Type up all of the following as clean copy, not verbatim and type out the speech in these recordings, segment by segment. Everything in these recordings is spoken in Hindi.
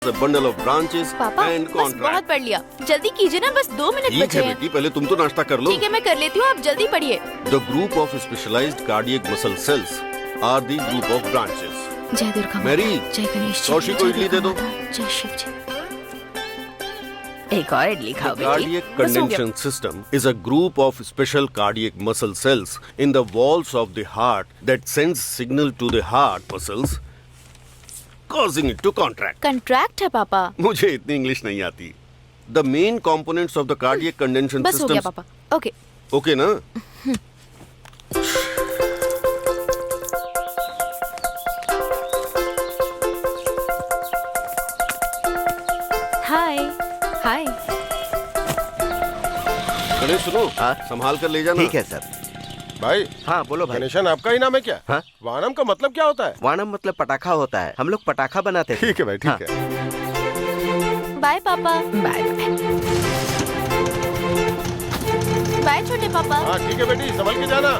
a bundle of branches पापा and बस contract. बहुत पढ़ लिया, जल्दी कीजिए ना, बस 2 मिनट ठीक बचे है हैं। बेटी, पहले तुम तो नाश्ता कर लो। ठीक है, मैं कर लेती हूँ, आप जल्दी पढ़िए। The group of specialized cardiac muscle cells are the group of branches. जय दुर्गा माता, मैरी, जय गणेश जी, कौशिक को जय इडली दे दुर्गा दो। माता, जय शिव जी। एक और इडली खाओ The बेटी। cardiac बस हो गया। condension system is a group of special cardiac muscle cells in the walls of the heart that sends signal to the heart muscles, causing it to contract. Contract है पापा। मुझे इतनी इंग्लिश नहीं आती। The main components of the cardiac condension बस हो गया systems. पापा। ओके। ओके ना? हाय हाय। गणेश सुनो, हाँ? संभाल कर ले जाना। ठीक है सर। भाई, हाँ बोलो भाई। गणेशन आपका ही नाम है क्या? हाँ? वानम का मतलब क्या होता है? वाणम मतलब पटाखा होता है, हम लोग पटाखा बनाते थे। ठीक है भाई, ठीक हाँ। है। बाय पापा। Bye bye. बाय छोटे पापा। हाँ ठीक है बेटी, संभल के जाना।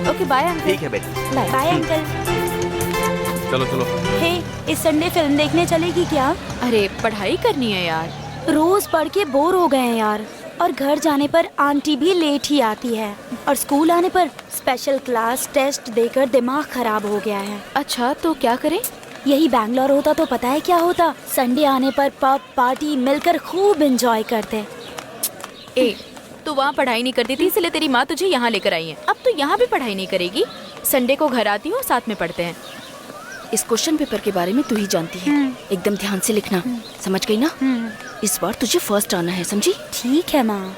Okay bye uncle. ठीक है बेटी। Bye bye uncle. चलो चलो। हे, इस संडे फिल्म देखने चलेगी क्या? अरे पढ़ाई करनी है यार। रोज पढ़ के बोर हो गए हैं यार। और घर जाने पर आंटी भी लेट ही आती है और स्कूल आने पर स्पेशल क्लास टेस्ट देकर दिमाग खराब हो गया है। अच्छा तो क्या करें? यही बैंगलोर होता तो पता है क्या होता? संडे आने पर पब पार्टी मिलकर खूब एंजॉय करते। ए तू वहाँ पढ़ाई नहीं करती थी, इसलिए तेरी माँ तुझे यहाँ लेकर आई है। अब तू यहाँ भी पढ़ाई नहीं करेगी। संडे को घर आती हूँ, साथ में पढ़ते हैं। इस क्वेश्चन पेपर के बारे में तू ही जानती है। एकदम ध्यान से लिखना, समझ गई ना? इस बार तुझे फर्स्ट आना है, समझी? ठीक है माँ।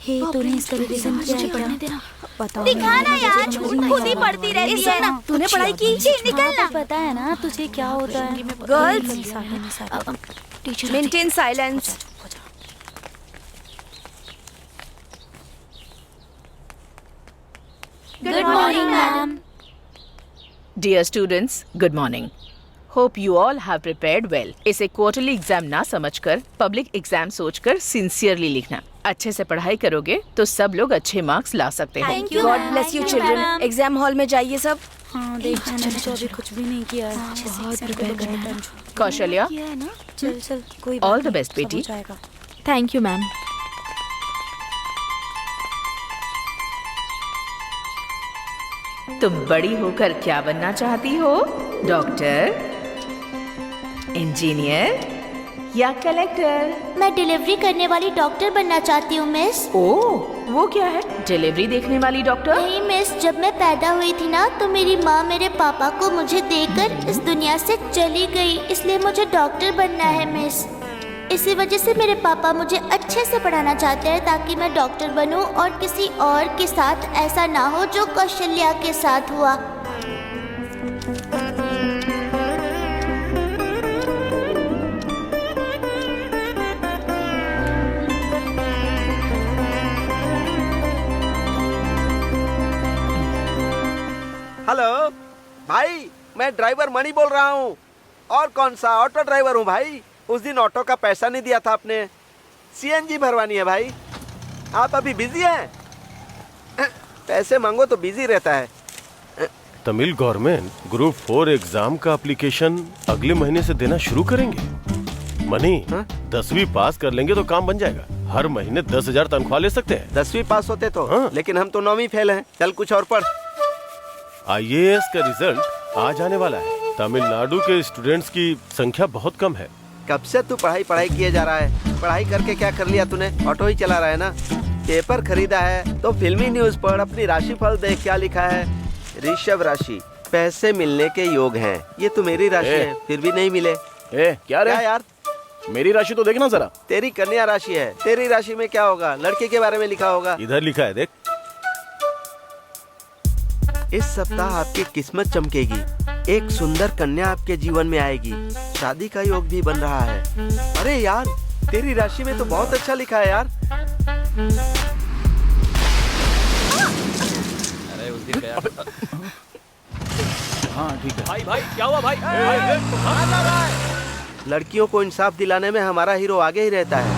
हे, तूने इसका रिवीजन किया है क्या? देना। बताओ। दिखाना यार, खुद ही पढ़ती रहती है। तूने पढ़ाई की? निकलना। पता है ना तुझे क्या होता है? Girls, teacher maintain silence. Good morning madam. Dear students, good morning. Hope you all have prepared well. इसे क्वार्टरली एग्जाम ना समझकर पब्लिक एग्जाम सोचकर सिंसियरली लिखना। अच्छे से पढ़ाई करोगे तो सब लोग अच्छे मार्क्स ला सकते हैं। Thank you, God ma'am. Bless you Thank you, children. madam. Exam hall में जाइए सब। हाँ देख, मैंने तो अभी कुछ भी नहीं किया है। बहुत प्रिपेयर करना है। कौशल्या, किया है ना? चल चल, कोई All बात the नहीं, best, सब हो बेटी। जाएगा। Thank you ma'am. तुम बड़ी होकर क्या बनना चाहती हो? डॉक्टर, इंजीनियर या कलेक्टर? मैं डिलीवरी करने वाली डॉक्टर बनना चाहती हूँ मिस। ओह, वो क्या है? डिलीवरी देखने वाली डॉक्टर? नहीं मिस, जब मैं पैदा हुई थी ना तो मेरी माँ मेरे पापा को मुझे देकर इस दुनिया से चली गई, इसलिए मुझे डॉक्टर बनना है मिस। इसी वजह से मेरे पापा मुझे अच्छे से पढ़ाना चाहते हैं ताकि मैं डॉक्टर बनूं और किसी और के साथ ऐसा ना हो जो कौशल्या के साथ हुआ। हेलो भाई, मैं ड्राइवर मणि बोल रहा हूँ। और कौन सा ऑटो ड्राइवर हूँ भाई। उस दिन ऑटो का पैसा नहीं दिया था आपने, सीएनजी भरवानी है भाई। आप अभी बिजी हैं? पैसे मांगो तो बिजी रहता है। तमिल गवर्नमेंट ग्रुप 4 एग्जाम का एप्लीकेशन अगले महीने से देना शुरू करेंगे। मनी, हाँ? 10वीं पास कर लेंगे तो काम बन जाएगा। हर महीने 10,000 तनख्वाह ले सकते हैं। 10वीं पास होते तो हाँ। लेकिन हम तो 9वीं फेल हैं। चल कुछ और पढ़। IAS का रिजल्ट आ जाने वाला है। तमिलनाडु के स्टूडेंट्स की संख्या बहुत कम है। कब से तू पढ़ाई किए जा रहा है? पढ़ाई करके क्या कर लिया तूने? ऑटो ही चला रहा है ना। पेपर खरीदा है तो फिल्मी न्यूज पढ़, अपनी राशिफल देख क्या लिखा है। ऋषभ राशि, पैसे मिलने के योग हैं। ये तो मेरी राशि है, फिर भी नहीं मिले। क्या रे? क्या यार, मेरी राशि तो देखना जरा। तेरी कन्या राशि है, तेरी राशि में क्या होगा? लड़के के बारे में लिखा होगा। इधर लिखा है, देख। इस सप्ताह आपकी किस्मत चमकेगी। एक सुंदर कन्या आपके जीवन में आएगी। शादी का योग भी बन रहा है। अरे यार, तेरी राशि में तो बहुत अच्छा लिखा है यार। अरे उस दिन गया। हाँ ठीक है। भाई भाई क्या हुआ भाई? लड़कियों को इंसाफ दिलाने में हमारा हीरो आगे ही रहता है।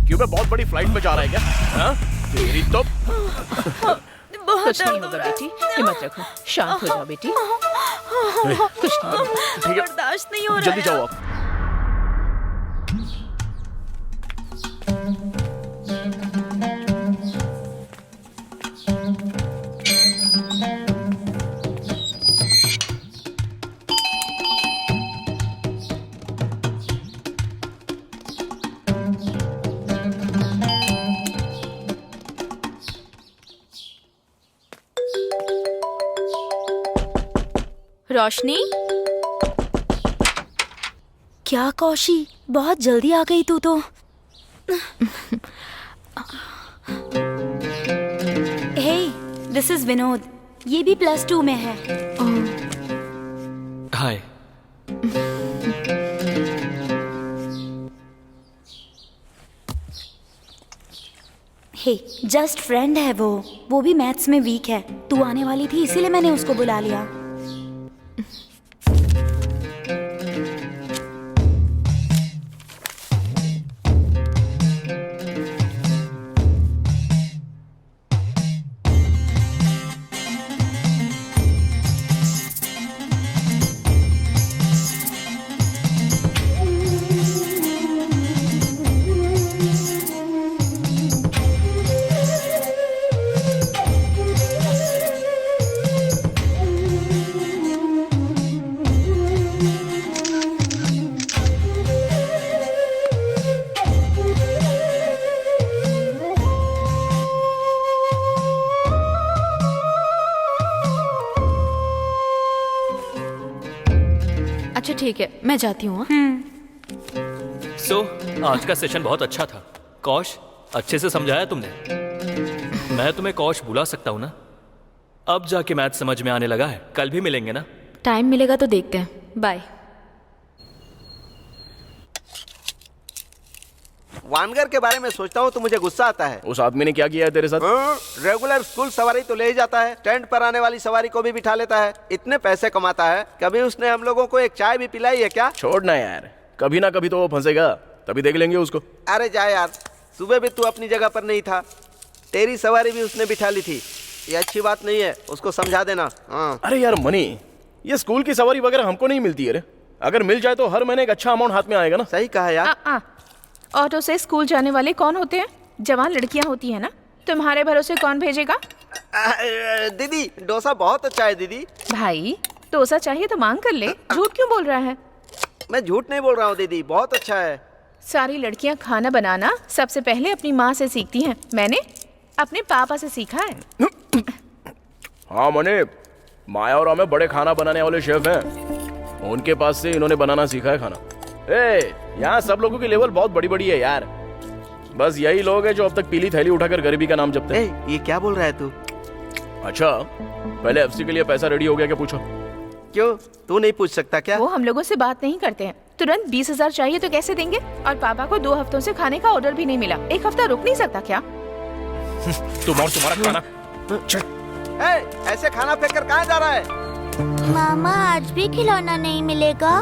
क्यों मैं बहुत बड़ी फ्लाइट में जा रहा है क्या? हाँ? तेरी तो कुछ नहीं होगा बेटी, हिम्मत रखो, शांत हो जाओ बेटी। कुछ नहीं होगा। ठीक है, बर्दाश्त नहीं हो रहा जल्दी है। जाओ आप। रोशनी, क्या कौशी, बहुत जल्दी आ गई तू तो। हे, दिस इज विनोद, ये भी +2 में है। हाय। हे, जस्ट फ्रेंड है वो भी मैथ्स में वीक है। तू आने वाली थी इसीलिए मैंने उसको बुला लिया। अच्छा ठीक है, मैं जाती हूँ। सो आज का सेशन बहुत अच्छा था। कौश, अच्छे से समझाया तुमने। मैं तुम्हें कौश बुला सकता हूँ ना? अब जाके मैथ समझ में आने लगा है। कल भी मिलेंगे ना? टाइम मिलेगा तो देखते हैं। बाय। वानगर के बारे में सोचता हूँ तो मुझे गुस्सा आता है। उस आदमी ने क्या किया है तेरे साथ? रेगुलर स्कूल सवारी तो ले ही जाता है, टेंट पर आने वाली सवारी को भी बिठा लेता है, इतने पैसे कमाता है। कभी उसने हम लोगों को एक चाय भी पिलाई है क्या? छोड़ना यार, कभी ना कभी तो वो फंसेगा, तभी देख लेंगे उसको। अरे जा यार, सुबह भी तू अपनी जगह पर नहीं था, तेरी सवारी भी उसने बिठा ली थी। ये अच्छी बात नहीं है, उसको समझा देना। हाँ। अरे यार मनी, ये स्कूल की सवारी वगैरह हमको नहीं मिलती है रे। अगर मिल जाए तो हर महीने एक अच्छा अमाउंट हाथ में आएगा ना। सही कहा यार। ऑटो से स्कूल जाने वाले कौन होते हैं? जवान लड़कियां होती है ना। तुम्हारे भरोसे कौन भेजेगा? दीदी, डोसा बहुत अच्छा है दीदी। भाई, डोसा चाहिए तो मांग कर ले, झूठ क्यों बोल रहा है? मैं झूठ नहीं बोल रहा हूँ दीदी, बहुत अच्छा है। सारी लड़कियां खाना बनाना सबसे पहले अपनी माँ से सीखती हैं। मैंने अपने पापा से सीखा है। हाँ मनी, माया और हमें बड़े खाना बनाने वाले शेफ हैं, उनके पास से इन्होंने बनाना सीखा है खाना। यहाँ सब लोगों की लेवल बहुत बड़ी बड़ी है यार। बस यही लोग हैं जो अब तक पीली थैली उठाकर गरीबी का नाम जपते हैं। ये क्या बोल रहा है तू? अच्छा, पहले एफसी के लिए पैसा रेडी हो गया क्या पूछो? क्यों, तू नहीं पूछ सकता क्या? वो हम लोगों से बात नहीं करते हैं। तुरंत 20,000 चाहिए तो कैसे देंगे? और पापा को 2 हफ्तों से खाने का ऑर्डर भी नहीं मिला। 1 हफ्ता रुक नहीं सकता क्या? तुम और तुम्हारा खाना। ऐसे खाना फेंक कर कहाँ जा रहा है? मामा, आज भी खिलौना नहीं मिलेगा?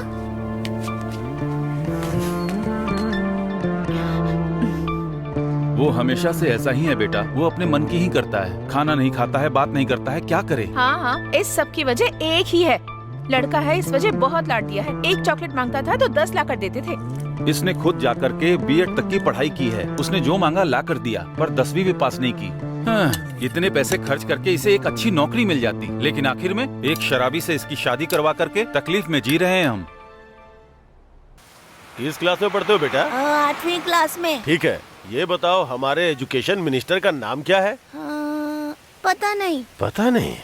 वो हमेशा से ऐसा ही है बेटा, वो अपने मन की ही करता है, खाना नहीं खाता है, बात नहीं करता है, क्या करे? हाँ, इस सब की वजह एक ही है। लड़का है, इस वजह बहुत लाड दिया है। 1 चॉकलेट मांगता था तो 10 ला कर देते थे। इसने खुद जाकर के बीएड तक की पढ़ाई की है। उसने जो मांगा ला कर दिया, पर 10वीं भी पास नहीं की। हाँ, इतने पैसे खर्च करके इसे एक अच्छी नौकरी मिल जाती, लेकिन आखिर में एक शराबी से इसकी शादी करवा करके तकलीफ में जी रहे हैं हम। किस क्लास में पढ़ते हो बेटा? 8वीं क्लास में। ठीक है, ये बताओ हमारे एजुकेशन मिनिस्टर का नाम क्या है? पता नहीं। पता नहीं?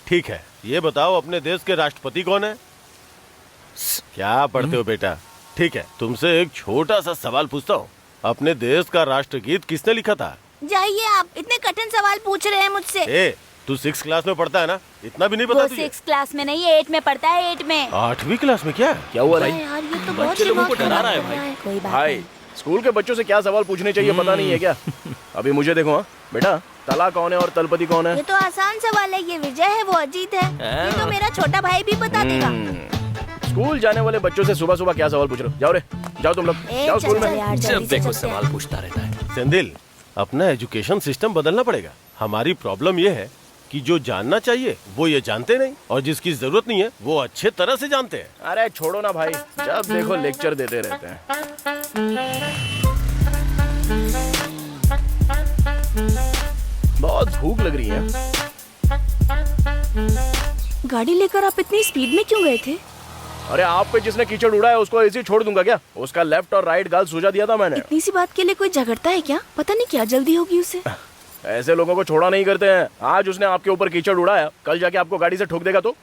ठीक है, ये बताओ अपने देश के राष्ट्रपति कौन है? क्या पढ़ते हो बेटा? ठीक है, तुमसे एक छोटा सा सवाल पूछता हूँ, अपने देश का राष्ट्रगीत किसने लिखा था? जाइए, आप इतने कठिन सवाल पूछ रहे हैं मुझसे। तू 6 क्लास में पढ़ता है ना, इतना भी नहीं वो पता तुझे? 6 क्लास में नहीं 8 में पढ़ता है 8 में। 8वीं क्लास में? क्या हुआ भाई? यार ये तो बहुत बच्चे लोगों को दिमाग डरा खराब रहा है कर रहा भाई। है। कोई बात भाई नहीं। स्कूल के बच्चों से क्या सवाल पूछने चाहिए पता नहीं है क्या? अभी मुझे देखो। हाँ बेटा, तला कौन है और तलपति कौन है? ये तो आसान सवाल है। ये विजय है, वो अजीत है। ये तो मेरा छोटा भाई भी बता देगा। स्कूल जाने वाले बच्चों से सुबह सुबह क्या सवाल पूछ रहे हो? जाओ रे, जाओ तुम लोग, ए, जाओ स्कूल चल, में। यार, जब जल्दी से देखो चलते हैं। सवाल पूछता रहता है। सेंदिल, अपना एजुकेशन सिस्टम बदलना पड़ेगा। हमारी प्रॉब्लम ये है कि जो जानना चाहिए वो ये जानते नहीं, और जिसकी जरूरत नहीं है वो अच्छे तरह से जानते हैं। अरे छोड़ो ना भाई, जब देखो लेक्चर देते रहते हैं। बहुत भूख लग रही है। गाड़ी लेकर आप इतनी स्पीड में क्यों गए थे? अरे आप पे जिसने कीचड़ उड़ाया उसको ऐसे ही छोड़ दूंगा क्या? उसका लेफ्ट और राइट गाल सूझा दिया था मैंने। इतनी सी बात के लिए कोई झगड़ता है क्या? पता नहीं क्या जल्दी होगी उसे। ऐसे लोगों को छोड़ा नहीं करते हैं। आज उसने आपके ऊपर कीचड़ उड़ाया, कल जाके आपको गाड़ी से ठोक देगा तो?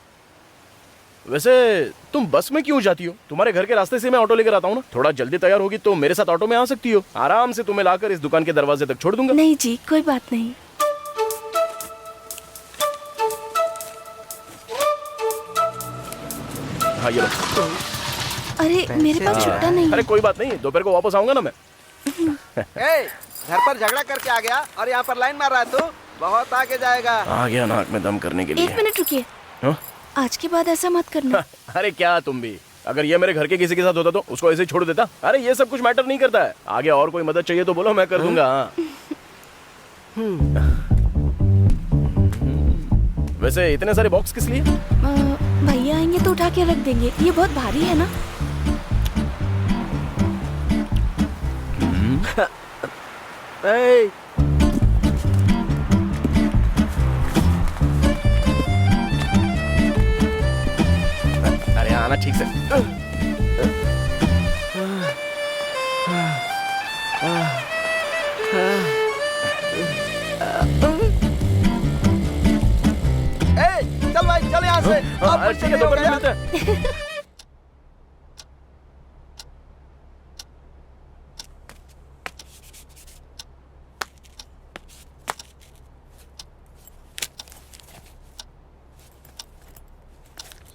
वैसे तुम बस में क्यों जाती हो? तुम्हारे घर के रास्ते से मैं ऑटो लेकर आता हूँ ना। थोड़ा जल्दी तैयार होगी तो मेरे साथ ऑटो में आ सकती हो। आराम से तुम्हें लाकर इस दुकान के दरवाजे तक छोड़ दूंगा। नहीं जी, कोई बात नहीं। हाँ ये लो। अरे मेरे पास छुट्टा नहीं अरे है। कोई बात नहीं, दोपहर को वापस आऊंगा ना मैं। ए, घर पर झगड़ा करके आ गया और यहाँ पर लाइन मार रहा है तू। बहुत आगे जाएगा। आ गया नाक में दम करने के लिए। 1 मिनट रुकिए। हाँ? आज के बाद ऐसा मत करना। अरे क्या तुम भी, अगर ये मेरे घर के किसी के साथ होता तो उसको ऐसे ही छोड़ देता। अरे ये सब कुछ मैटर नहीं करता है। आगे और कोई मदद चाहिए तो बोलो, मैं कर दूंगा। वैसे इतने सारे बॉक्स किस लिए? भैया आएंगे तो उठा के रख देंगे। ये बहुत भारी है ना। ए, अरे आना ठीक से। चल भाई चल यहाँ से। अब कुछ ठीक है, नहीं होगा दोपहर में यार। मिलते हैं।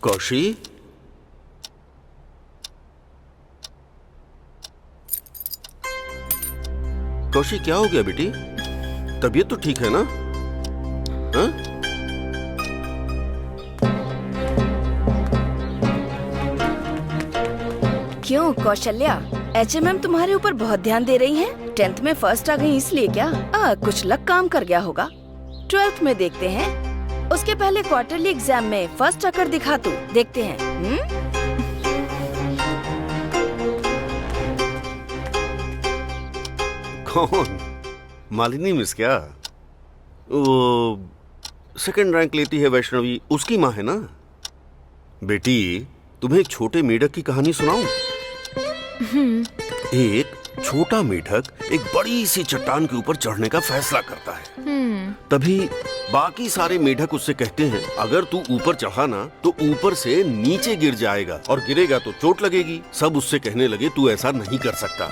कौशी, कौशी क्या हो गया बेटी? तबीयत तो ठीक है ना? हाँ? क्यों कौशल्या, HMM तुम्हारे ऊपर बहुत ध्यान दे रही हैं? 10th में फर्स्ट आ गई इसलिए क्या? कुछ लक काम कर गया होगा। 12th में देखते हैं। उसके पहले क्वार्टरली एग्जाम में फर्स्ट आकर दिखा तू, देखते हैं। कौन? मालिनी मिस क्या? वो सेकंड रैंक लेती है वैष्णवी, उसकी माँ है ना? बेटी, तुम्हें एक छोटे मेढक की कहानी सुनाऊं? एक छोटा मेढक एक बड़ी सी चट्टान के ऊपर चढ़ने का फैसला करता है। तभी बाकी सारे मेढक उससे कहते हैं, अगर तू ऊपर चढ़ा ना तो ऊपर से नीचे गिर जाएगा और गिरेगा तो चोट लगेगी। सब उससे कहने लगे, तू ऐसा नहीं कर सकता।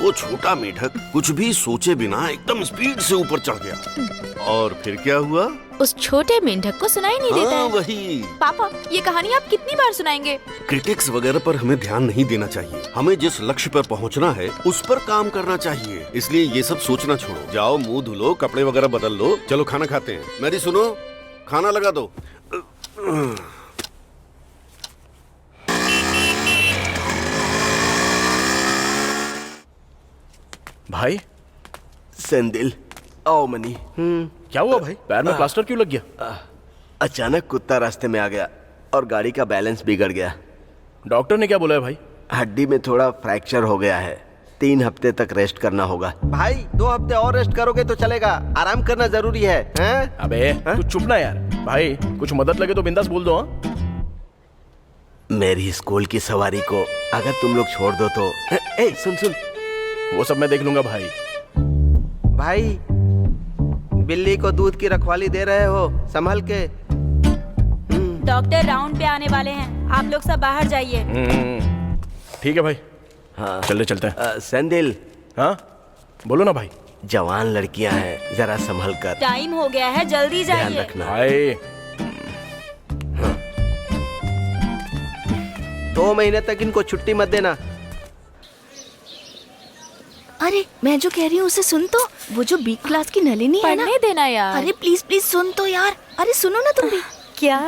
वो छोटा मेढक कुछ भी सोचे बिना एकदम स्पीड से ऊपर चढ़ गया। और फिर क्या हुआ? उस छोटे मेंढक को सुनाई नहीं देता हाँ, है। वही। पापा, ये कहानी आप कितनी बार सुनाएंगे? क्रिटिक्स वगैरह पर हमें ध्यान नहीं देना चाहिए। हमें जिस लक्ष्य पर पहुंचना है उस पर काम करना चाहिए। इसलिए ये सब सोचना छोड़ो। जाओ मुंह धुलो, कपड़े वगैरह बदल लो, चलो खाना खाते हैं। मेरी सुनो, खाना लगा दो। भाई सेंदिल, आओ मनी। क्या हुआ भाई? पैर में प्लास्टर क्यों लग गया? अचानक कुत्ता रास्ते में आ गया और गाड़ी का बैलेंस बिगड़ गया। डॉक्टर ने क्या बोला है भाई? हड्डी में थोड़ा फ्रैक्चर हो गया है। 3 हफ्ते तक रेस्ट करना होगा। भाई 2 हफ्ते और रेस्ट करोगे तो चलेगा। आराम करना जरूरी है, हैं? अबे तू चुप ना यार। भाई कुछ मदद लगे तो बिंदास बोल दो। हाँ? मेरी स्कूल की सवारी को अगर तुम लोग छोड़ दो तो। ए, सुन सुन, वो सब मैं देख लूंगा भाई। भाई बिल्ली को दूध की रखवाली दे रहे हो, संभल के। डॉक्टर राउंड पे आने वाले हैं, आप लोग सब बाहर जाइए। ठीक है भाई। हाँ चलते हैं। सेंदिल, हाँ बोलो ना भाई। जवान लड़कियां हैं, जरा संभल कर। टाइम हो गया है, जल्दी ध्यान जाइए। रखना। भाई 2 महीने तक इनको छुट्टी मत देना। अरे मैं जो कह रही हूँ उसे सुन तो। वो जो बी क्लास की नलिनी है ना। पढ़ने देना यार। अरे प्लीज प्लीज सुन तो यार। अरे सुनो ना तुम भी। क्या?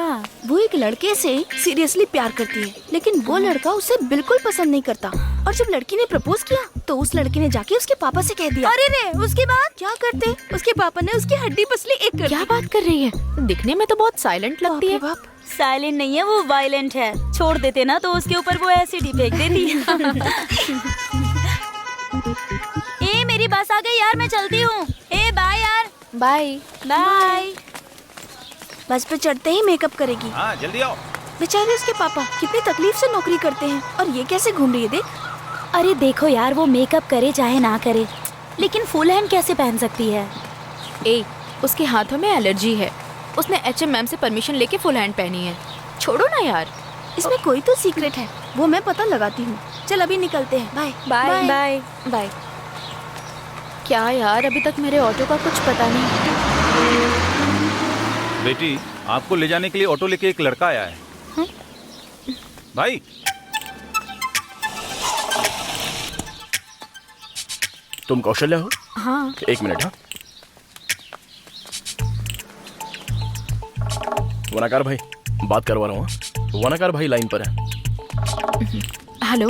वो एक लड़के से सीरियसली प्यार करती है, लेकिन वो लड़का उसे बिल्कुल पसंद नहीं करता। और जब लड़की ने प्रपोज किया तो उस लड़के ने जाके उसके पापा से कह दिया। अरे रे, उसके बाद क्या करते? उसके पापा ने उसकी हड्डी पसली एक कर क्या दी। बात कर रही है? दिखने में तो बहुत साइलेंट लगती है। बाप साइलेंट नहीं है, वो वायलेंट है। छोड़ देते ना तो उसके ऊपर वो एसिड ही फेंक देती ए मेरी बस आ गई यार, मैं चलती हूँ। ए बाय यार। Bye bye. बस पे चढ़ते ही मेकअप करेगी। हाँ जल्दी आओ। बेचारे उसके पापा कितनी तकलीफ से नौकरी करते हैं और ये कैसे घूम रही है देख। अरे देखो यार, वो मेकअप करे चाहे ना करे, लेकिन फुल हैंड कैसे पहन सकती है? ए, उसके हाथों में एलर्जी है। उसने HM मैम से परमिशन लेके फुल हैंड पहनी है। छोड़ो ना यार। इसमें कोई तो सीक्रेट है, वो मैं पता लगाती हूँ। चल अभी निकलते हैं। Bye bye bye bye. क्या यार, अभी तक मेरे ऑटो का कुछ पता नहीं। बेटी, आपको ले जाने के लिए ऑटो लेके एक लड़का आया है। भाई तुम कौशल्या हो? हाँ। 1 मिनट। हाँ वनाकार भाई बात करवा रहा हूँ। वनाकार भाई लाइन पर है। हेलो।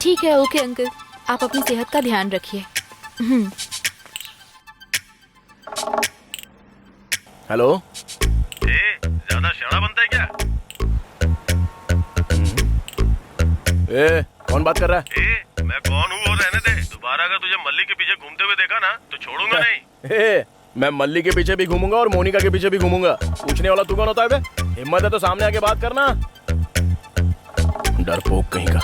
ठीक है, ओके अंकल, आप अपनी सेहत का ध्यान रखिए। हेलो। ज्यादा शड़ा बनता है क्या? कौन बात कर रहा है? मैं कौन हूँ वो रहने दे। दोबारा अगर तुझे मल्ली के पीछे घूमते हुए देखा ना तो छोड़ूंगा नहीं। मैं मल्ली के पीछे भी घूमूंगा और मोनिका के पीछे भी घूमूंगा। पूछने वाला तू कौन होता है बे? हिम्मत है तो सामने आके बात करना। डरपोक कहीं का।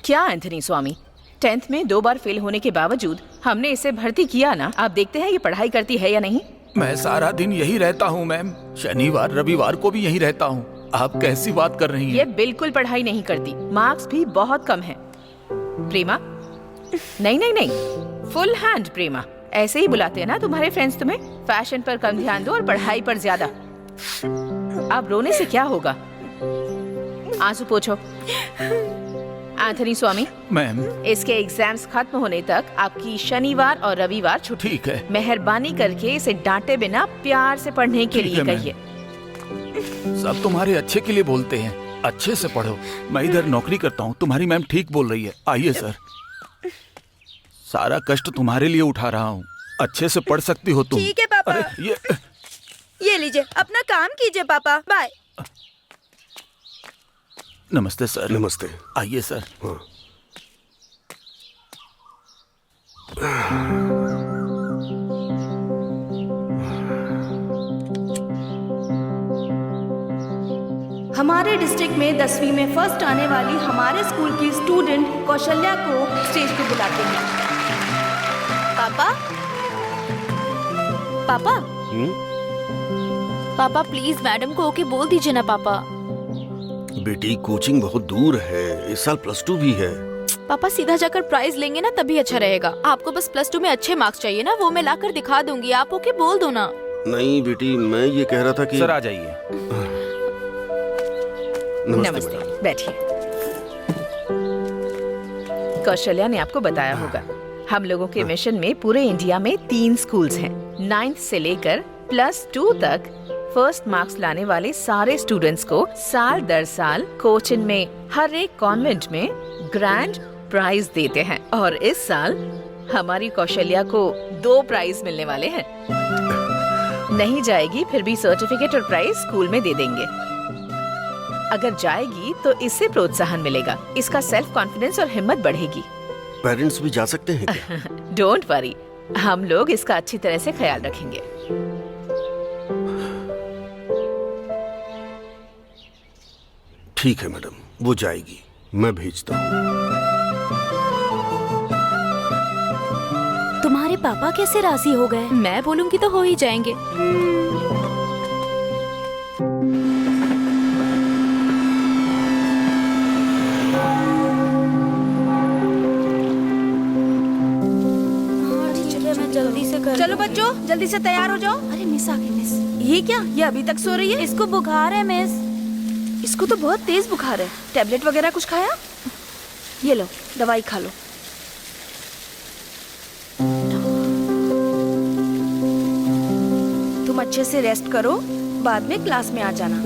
क्या एंथनी स्वामी, 10th में 2 बार फेल होने के बावजूद हमने इसे भर्ती किया ना। आप देखते हैं ये पढ़ाई करती है या नहीं। मैं सारा दिन यही रहता हूँ मैम, शनिवार रविवार को भी यही रहता हूँ। आप कैसी बात कर रही हैं? ये बिल्कुल पढ़ाई नहीं करती, मार्क्स भी बहुत कम हैं। प्रेमा, नहीं नहीं नहीं, फुल हैंड प्रेमा, ऐसे ही बुलाते हैं ना तुम्हारे फ्रेंड्स तुम्हें। फैशन पर कम ध्यान दो और पढ़ाई पर ज्यादा। अब रोने से क्या होगा, आंसू पोंछो। एंथनी स्वामी मैम, इसके एग्जाम्स खत्म होने तक आपकी शनिवार और रविवार छुट्टी। ठीक है। मेहरबानी करके इसे डांटे बिना प्यार से पढ़ने के लिए कहिए। सब तुम्हारे अच्छे के लिए बोलते हैं, अच्छे से पढ़ो। मैं इधर नौकरी करता हूँ, तुम्हारी मैम ठीक बोल रही है। आइए सर, सारा कष्ट तुम्हारे लिए उठा रहा हूँ। अच्छे से पढ़ सकती हो तुम। ठीक है पापा। अरे ये लीजिए, अपना काम कीजिए पापा। बाय। नमस्ते सर। नमस्ते। आइए सर। हाँ। हमारे डिस्ट्रिक्ट में 10वीं में फर्स्ट आने वाली हमारे स्कूल की स्टूडेंट कौशल्या को स्टेज पे बुलाते हैं। पापा, पापा, पापा प्लीज मैडम को ओके बोल दीजिए ना पापा। बेटी कोचिंग बहुत दूर है, इस साल +2 भी है। पापा सीधा जाकर प्राइज लेंगे ना तभी अच्छा रहेगा। आपको बस +2 में अच्छे मार्क्स चाहिए ना, वो मैं लाकर दिखा दूंगी। आप ओके बोल दो ना। नहीं बेटी, मैं ये कह रहा था कि सर आ जाइए। नमस्ते, बैठिए। कौशल्या ने आपको बताया होगा, हम लोगों के मिशन में पूरे इंडिया में 3 स्कूल्स हैं। 9th से लेकर +2 तक फर्स्ट मार्क्स लाने वाले सारे स्टूडेंट्स को साल दर साल कोचिन में हर एक कॉन्वेंट में ग्रैंड प्राइज देते हैं। और इस साल हमारी कौशल्या को 2 प्राइज मिलने वाले हैं। नहीं जाएगी फिर भी सर्टिफिकेट और प्राइज स्कूल में दे देंगे। अगर जाएगी तो इससे प्रोत्साहन मिलेगा, इसका सेल्फ कॉन्फिडेंस और हिम्मत बढ़ेगी। पेरेंट्स भी जा सकते हैं क्या? डोंट वरी, हम लोग इसका अच्छी तरह से ख्याल रखेंगे। ठीक है मैडम, वो जाएगी, मैं भेजता हूँ। तुम्हारे पापा कैसे राजी हो गए? मैं बोलूंगी तो हो ही जाएंगे। जल्दी से तैयार हो जाओ। अरे मिस आ गई मिस। ये क्या, ये अभी तक सो रही है? इसको बुखार है मिस। इसको तो बहुत तेज बुखार है। टैबलेट वगैरह कुछ खाया? ये लो, दवाई खा लो। तुम अच्छे से रेस्ट करो, बाद में क्लास में आ जाना।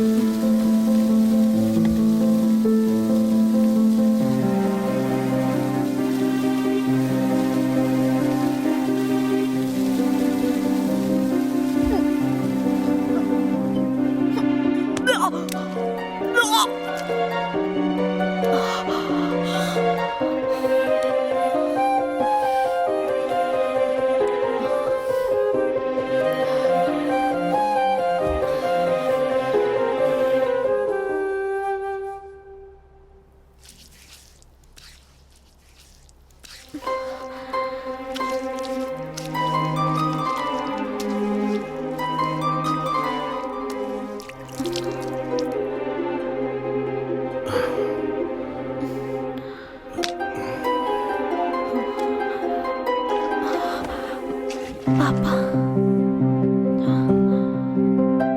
पापा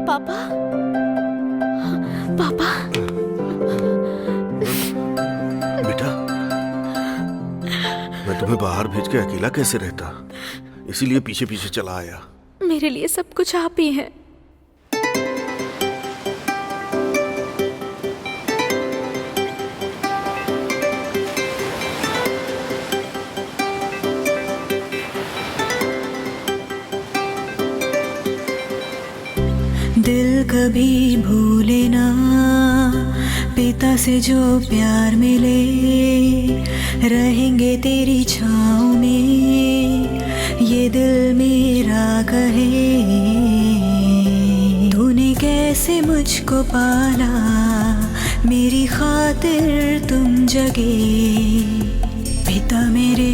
पापा पापा बेटा, मैं तुम्हें बाहर भेज के अकेला कैसे रहता, इसीलिए पीछे पीछे चला आया। मेरे लिए सब कुछ आप ही हैं। दिल कभी भूले ना पिता से जो प्यार मिले, रहेंगे तेरी छाँव में ये दिल मेरा कहे। तूने कैसे मुझको पाला, मेरी खातिर तुम जगे। पिता मेरे,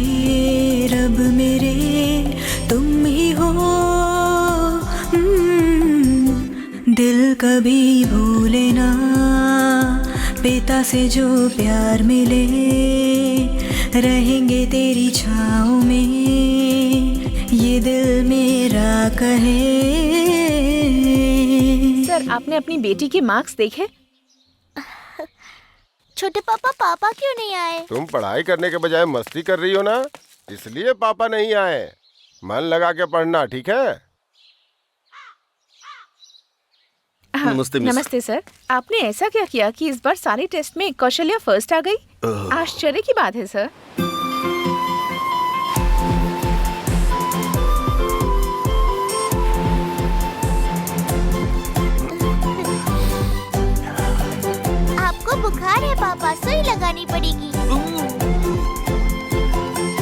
रब मेरे, तुम ही हो। दिल कभी भूले ना पिता से जो प्यार मिले, रहेंगे तेरी छाँव में ये दिल मेरा कहे। सर, आपने अपनी बेटी के मार्क्स देखे? छोटे पापा, पापा क्यों नहीं आए? तुम पढ़ाई करने के बजाय मस्ती कर रही हो ना, इसलिए पापा नहीं आए। मन लगा के पढ़ना, ठीक है? हाँ, नमस्ते मिस। नमस्ते सर। आपने ऐसा क्या किया कि इस बार सारे टेस्ट में कौशल्या फर्स्ट आ गई? आश्चर्य की बात है सर। आपको बुखार है पापा, सुई लगानी पड़ेगी।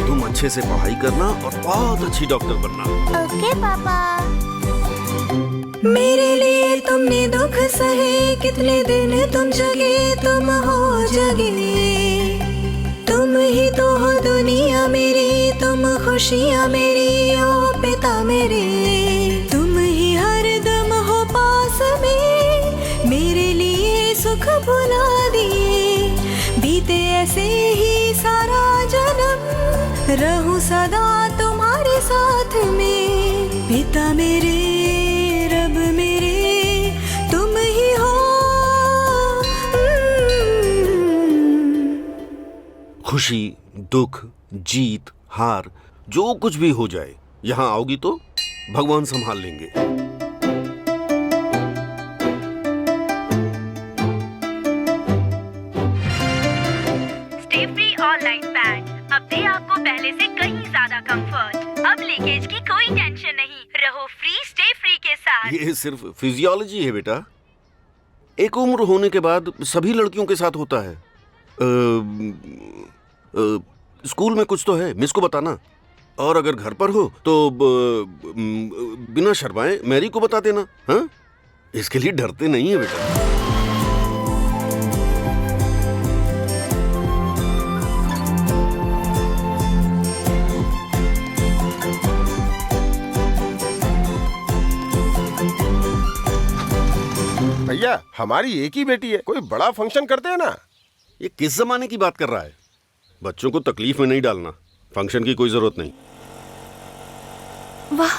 तुम अच्छे से पढ़ाई करना और बहुत अच्छी डॉक्टर बनना। ओके पापा। मेरे लिए तुमने दुख सहे, कितने दिन तुम जगे, तुम हो जगे। तुम ही तो हो दुनिया मेरी, तुम खुशियाँ मेरी, ओ पिता मेरे। तुम ही हर दम हो पास में, मेरे लिए सुख भुला दिए। बीते ऐसे ही सारा जन्म, रहूं सदा तुम्हारे साथ में। पिता मेरे, रब मेरे, तुम ही हो। खुशी, दुख, जीत, हार, जो कुछ भी हो जाए, यहाँ आओगी तो भगवान संभाल लेंगे। स्टे फ्री ऑनलाइन पैड अब दे आपको पहले से कहीं ज्यादा कंफर्ट। अब लीकेज की कोई टेंशन नहीं, रहो फ्री स्टे फ्री के साथ। ये सिर्फ फिजियोलॉजी है बेटा, एक उम्र होने के बाद सभी लड़कियों के साथ होता है। स्कूल में कुछ तो है, मिस को बताना। और अगर घर पर हो तो बिना शर्माए मैरी को बता देना। हाँ, इसके लिए डरते नहीं है बेटा। भैया, हमारी एक ही बेटी है, कोई बड़ा फंक्शन करते हैं ना। ये किस जमाने की बात कर रहा है? बच्चों को तकलीफ में नहीं डालना, फंक्शन की कोई जरूरत नहीं। वाह,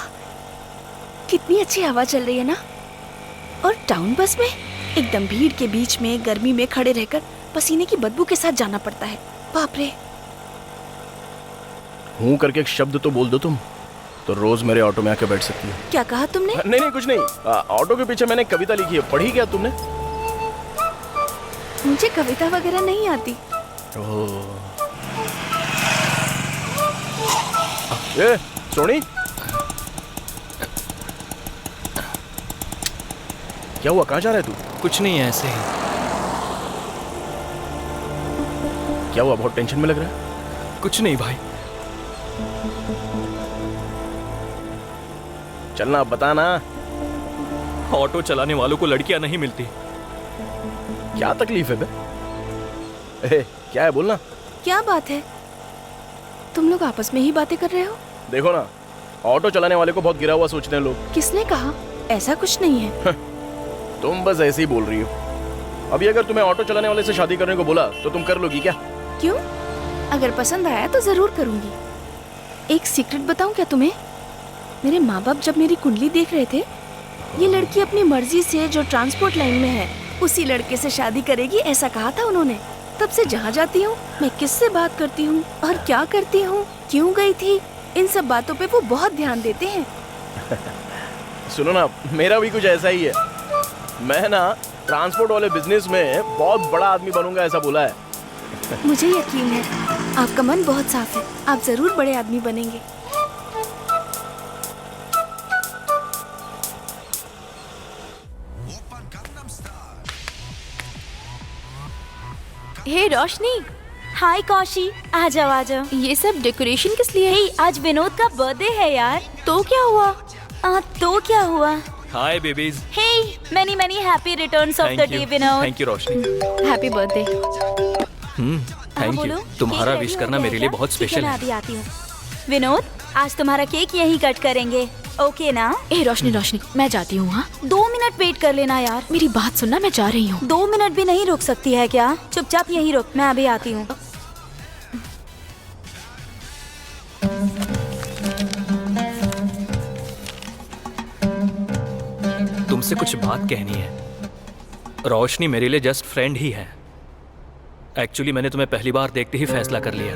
कितनी अच्छी हवा चल रही है ना। और टाउन बस में एकदम भीड़ के बीच में गर्मी में खड़े रहकर पसीने की बदबू के साथ जाना पड़ता है। बाप रे। हूँ करके एक शब्द तो बोल दो तुम, तो रोज मेरे ऑटो में आके बैठ सकती हो। क्या कहा तुमने? नहीं नहीं कुछ नहीं। ऑटो के पीछे मैंने कविता लिखी है, पढ़ी क्या तुमने? मुझे कविता वगैरह नहीं आती। ए सोनी, क्या हुआ? कहाँ जा रहा है तू? कुछ नहीं है, ऐसे ही। क्या हुआ? बहुत टेंशन में लग रहा है। कुछ नहीं भाई। चलना, बताना। ऑटो चलाने वालों को लड़कियां नहीं मिलती। क्या तकलीफ है बे? क्या है, बोलना। क्या बात है? तुम लोग आपस में ही बातें कर रहे हो? देखो ना, ऑटो चलाने वाले को बहुत गिरा हुआ सोचते हैं लोग। किसने कहा? ऐसा कुछ नहीं है। तुम बस ऐसे ही बोल रही हो। अभी अगर तुम्हें ऑटो चलाने वाले से शादी करने को बोला तो तुम कर लोगी क्या? क्यों? अगर पसंद आया तो जरूर करूंगी। एक सीक्रेट बताऊं क्या तुम्हें? मेरे माँ बाप जब मेरी कुंडली देख रहे थे, ये लड़की अपनी मर्जी से जो ट्रांसपोर्ट लाइन में है उसी लड़के से शादी करेगी, ऐसा कहा था उन्होंने। तब से जहाँ जाती हूँ, मैं किससे बात करती हूँ और क्या करती हूँ, क्यों गई थी, इन सब बातों पे वो बहुत ध्यान देते हैं। सुनो ना, मेरा भी कुछ ऐसा ही है। मैं ना ट्रांसपोर्ट वाले बिजनेस में बहुत बड़ा आदमी बनूंगा, ऐसा बोला है। मुझे यकीन है आपका मन बहुत साफ है, आप जरूर बड़े आदमी बनेंगे। हे रोशनी। हाय कौशी, आ जाओ आ जाओ। ये सब डेकोरेशन किस लिए है? आज विनोद का बर्थडे है यार। तो क्या हुआ? तो क्या हुआ? Hi babies. Hey, many many happy returns of the day Vinod. Thank you Roshni. Happy birthday. Thank you. तुम्हारा विश करना मेरे लिए बहुत स्पेशल है। अभी आती हूँ। विनोद, आज तुम्हारा केक यहीं कट करेंगे, ओके ना? ए रोशनी रोशनी, मैं जाती हूँ। हाँ 2 मिनट वेट कर लेना यार। मेरी बात सुनना, मैं जा रही हूँ। 2 मिनट भी नहीं रुक सकती है क्या? चुपचाप यहीं रुक, मैं अभी आती हूँ। तुमसे कुछ बात कहनी है। रोशनी मेरे लिए जस्ट फ्रेंड ही है। एक्चुअली मैंने तुम्हें पहली बार देखते ही फैसला कर लिया।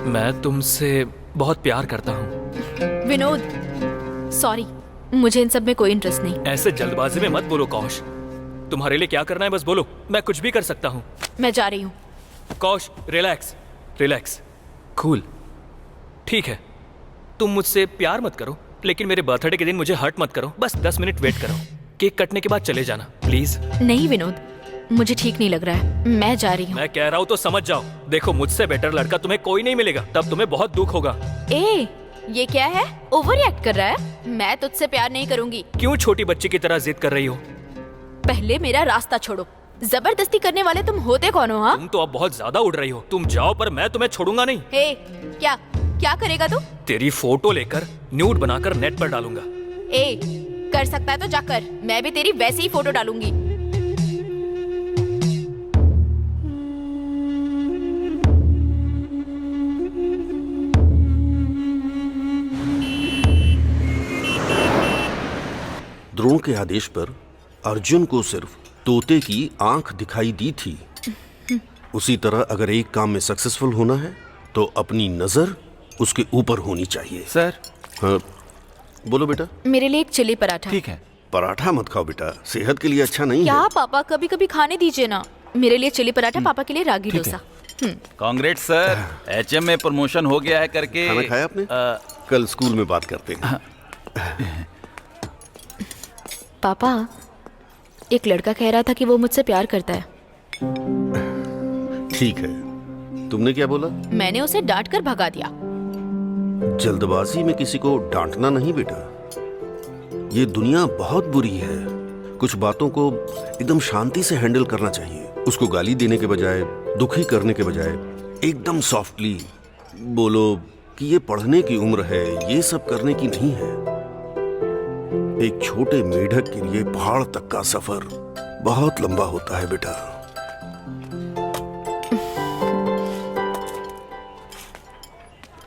मैं तुमसे बहुत प्यार करता हूँ। विनोद, सॉरी, मुझे इन सब में कोई इंटरेस्ट नहीं। ऐसे जल्दबाजी में मत बोलो कौश। तुम्हारे लिए क्या करना है बस बोलो, मैं कुछ भी कर सकता हूँ। मैं जा रही हूँ। कौश, रिलैक्स रिलैक्स, कूल। ठीक है, तुम मुझसे प्यार मत करो, लेकिन मेरे बर्थडे के दिन मुझे हर्ट मत करो। बस 10 मिनट वेट करो। केक कटने के बाद चले जाना प्लीज। नहीं विनोद, मुझे ठीक नहीं लग रहा है, मैं जा रही हूँ। मैं कह रहा हूँ तो समझ जाओ। देखो, मुझसे बेटर लड़का तुम्हें कोई नहीं मिलेगा, तब तुम्हें बहुत दुख होगा। ए, ये क्या है? ओवर रिएक्ट कर रहा है? मैं तुझसे प्यार नहीं करूंगी। क्यों छोटी बच्ची की तरह जिद कर रही हो? पहले मेरा रास्ता छोड़ो। जबरदस्ती करने वाले तुम होते कौन हो? हाँ, तुम तो अब बहुत ज्यादा उड़ रही हो। तुम जाओ, पर मैं तुम्हें छोड़ूंगा नहीं। हे, क्या करेगा तू? तेरी फोटो लेकर न्यूड बनाकर नेट पर डालूंगा। ए, कर सकता है तो जाकर, मैं भी तेरी वैसे ही फोटो डालूंगी। द्रोण के आदेश पर अर्जुन को सिर्फ तोते की आंख दिखाई दी थी। उसी तरह अगर एक काम में सक्सेसफुल होना है तो अपनी नजर उसके ऊपर होनी चाहिए। सर। हाँ, बोलो बेटा। मेरे लिए एक चिली पराठा। ठीक है। पराठा मत खाओ बेटा, सेहत के लिए अच्छा नहीं क्या है। पापा, कभी कभी खाने दीजिए ना। मेरे लिए चिली पराठा, पापा के लिए रागी डोसा। कांग्रेट सर, HM में प्रमोशन हो गया है करके। खाना खाया आपने? कल स्कूल में बात करते हैं। पापा, एक लड़का कह रहा था कि वो मुझसे प्यार करता है। ठीक है, तुमने क्या बोला? मैंने उसे डांट कर भगा दिया। जल्दबाजी में किसी को डांटना नहीं बेटा, ये दुनिया बहुत बुरी है। कुछ बातों को एकदम शांति से हैंडल करना चाहिए। उसको गाली देने के बजाय, दुखी करने के बजाय एकदम सॉफ्टली बोलो कि ये पढ़ने की उम्र है, ये सब करने की नहीं है। एक छोटे मेढक के लिए पहाड़ तक का सफर बहुत लंबा होता है बेटा।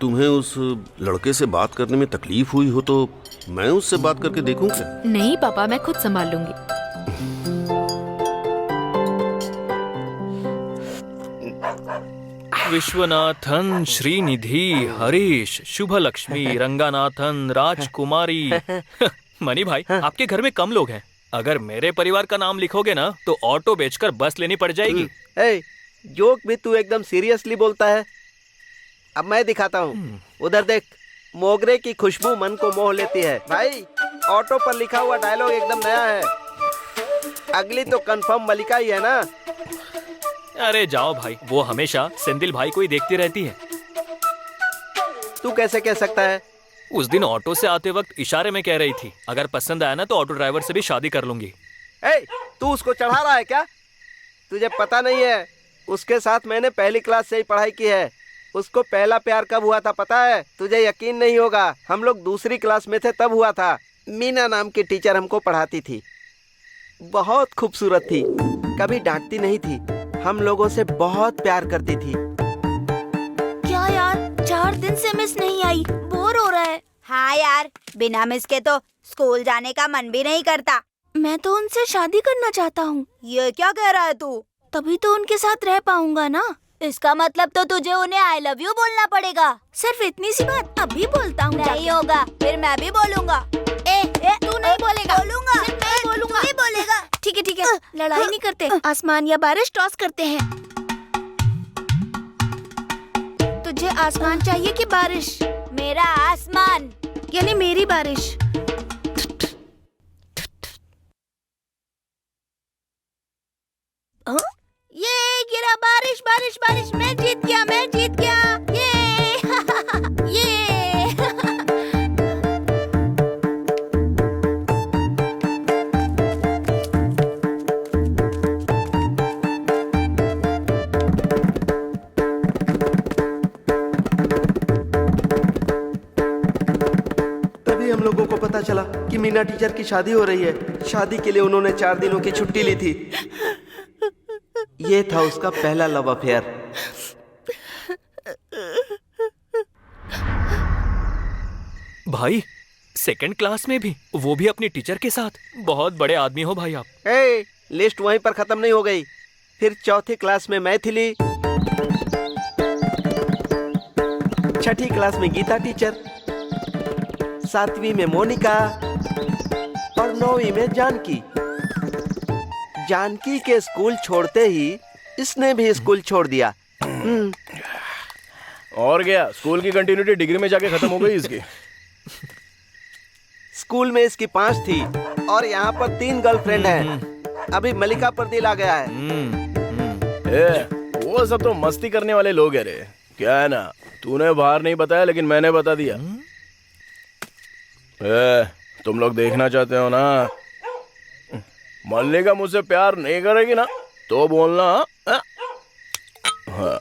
तुम्हें उस लड़के से बात करने में तकलीफ हुई हो तो मैं उससे बात करके देखूं क्या? नहीं पापा, मैं खुद संभाल लूंगी। विश्वनाथन, श्रीनिधि, हरीश, शुभ लक्ष्मी, रंगानाथन, राजकुमारी। मनी भाई, आपके घर में कम लोग हैं। अगर मेरे परिवार का नाम लिखोगे ना तो ऑटो बेचकर बस लेनी पड़ जाएगी। जोक भी तू एकदम सीरियसली बोलता है। अब मैं दिखाता हूँ, उधर देख। मोगरे की खुशबू मन को मोह लेती है। भाई, ऑटो पर लिखा हुआ डायलॉग एकदम नया है। अगली तो कंफर्म मलिका ही है ना? अरे जाओ भाई, वो हमेशा सेंदिल भाई को ही देखती रहती है। तू कैसे कह सकता है? उस दिन ऑटो से आते वक्त इशारे में कह रही थी, अगर पसंद आया ना तो ऑटो ड्राइवर से भी शादी कर लूंगी। तू उसको चढ़ा रहा है क्या? तुझे पता नहीं है, उसके साथ मैंने पहली क्लास से ही पढ़ाई की है। उसको पहला प्यार कब हुआ था पता है? तुझे यकीन नहीं होगा, हम लोग दूसरी क्लास में थे तब हुआ था। मीना नाम की टीचर हमको पढ़ाती थी, बहुत खूबसूरत थी, कभी डांटती नहीं थी, हम लोगों से बहुत प्यार करती थी। क्या यार, 4 दिन से मिस नहीं आई, बोर हो रहा है। हाँ यार, बिना मिस के तो स्कूल जाने का मन भी नहीं करता। मैं तो उनसे शादी करना चाहता हूँ। ये क्या कह रहा है तू? तभी तो उनके साथ रह पाऊंगा ना। इसका मतलब तो तुझे उन्हें आई लव यू बोलना पड़ेगा। सिर्फ इतनी सी बात अभी बोलता हूँ। नहीं होगा, फिर मैं भी बोलूंगा। तू नहीं बोलेगा। बोलूंगा, मैं बोलूंगा। नहीं बोलेगा। ठीक है, लड़ाई नहीं करते, आसमान या बारिश टॉस करते हैं। तुझे आसमान चाहिए कि बारिश? मेरा आसमान यानी मेरी बारिश। ये गिरा बारिश बारिश बारिश, मैं जीत गया, मैं जीत गया। ये तभी हम लोगों को पता चला कि मीना टीचर की शादी हो रही है। शादी के लिए उन्होंने 4 दिनों की छुट्टी ली थी। ये था उसका पहला लव अफेयर। भाई, सेकंड क्लास में भी, वो भी अपनी टीचर के साथ। बहुत बड़े आदमी हो भाई आप। लिस्ट वहीं पर खत्म नहीं हो गई। फिर चौथी क्लास में मैथिली, छठी क्लास में गीता टीचर, 7वीं में मोनिका और 9वीं में जानकी। जानकी के स्कूल छोड़ते ही इसने भी स्कूल छोड़ दिया। और क्या, स्कूल की कंटिन्यूटी डिग्री में जाके खत्म हो गई इसकी। स्कूल में इसकी 5 थी और यहाँ पर 3 गर्लफ्रेंड हैं। अभी मलिका पर दिल आ गया है। वो सब तो मस्ती करने वाले लोग हैं रे। क्या है ना, तूने बाहर नहीं बताया लेकिन मैंने बता दिया। तुम लोग देखना चाहते हो ना, मल्लिका मुझसे प्यार नहीं करेगी ना तो बोलना। हाँ।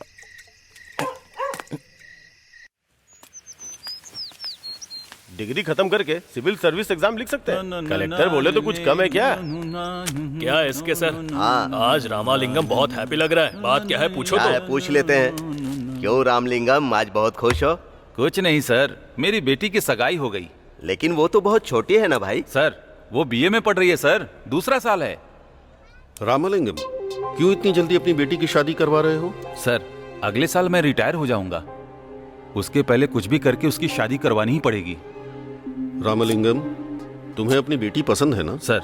डिग्री खत्म करके सिविल सर्विस एग्जाम लिख सकते हैं। कलेक्टर बोले तो कुछ कम है क्या? क्या इसके सर? हाँ। आज रामालिंगम बहुत हैप्पी लग रहा है। बात क्या है पूछो तो। पूछ लेते हैं। क्यों रामलिंगम, आज बहुत खुश हो? कुछ नहीं सर, मेरी बेटी की सगाई हो गई। लेकिन वो तो बहुत छोटी है ना भाई। सर, वो बीए में पढ़ रही है सर, दूसरा साल है। रामालिंगम, क्यों इतनी जल्दी अपनी बेटी की शादी करवा रहे हो? सर, अगले साल मैं रिटायर हो जाऊंगा, उसके पहले कुछ भी करके उसकी शादी करवानी ही पड़ेगी। रामालिंगम, तुम्हें अपनी बेटी पसंद है ना? सर,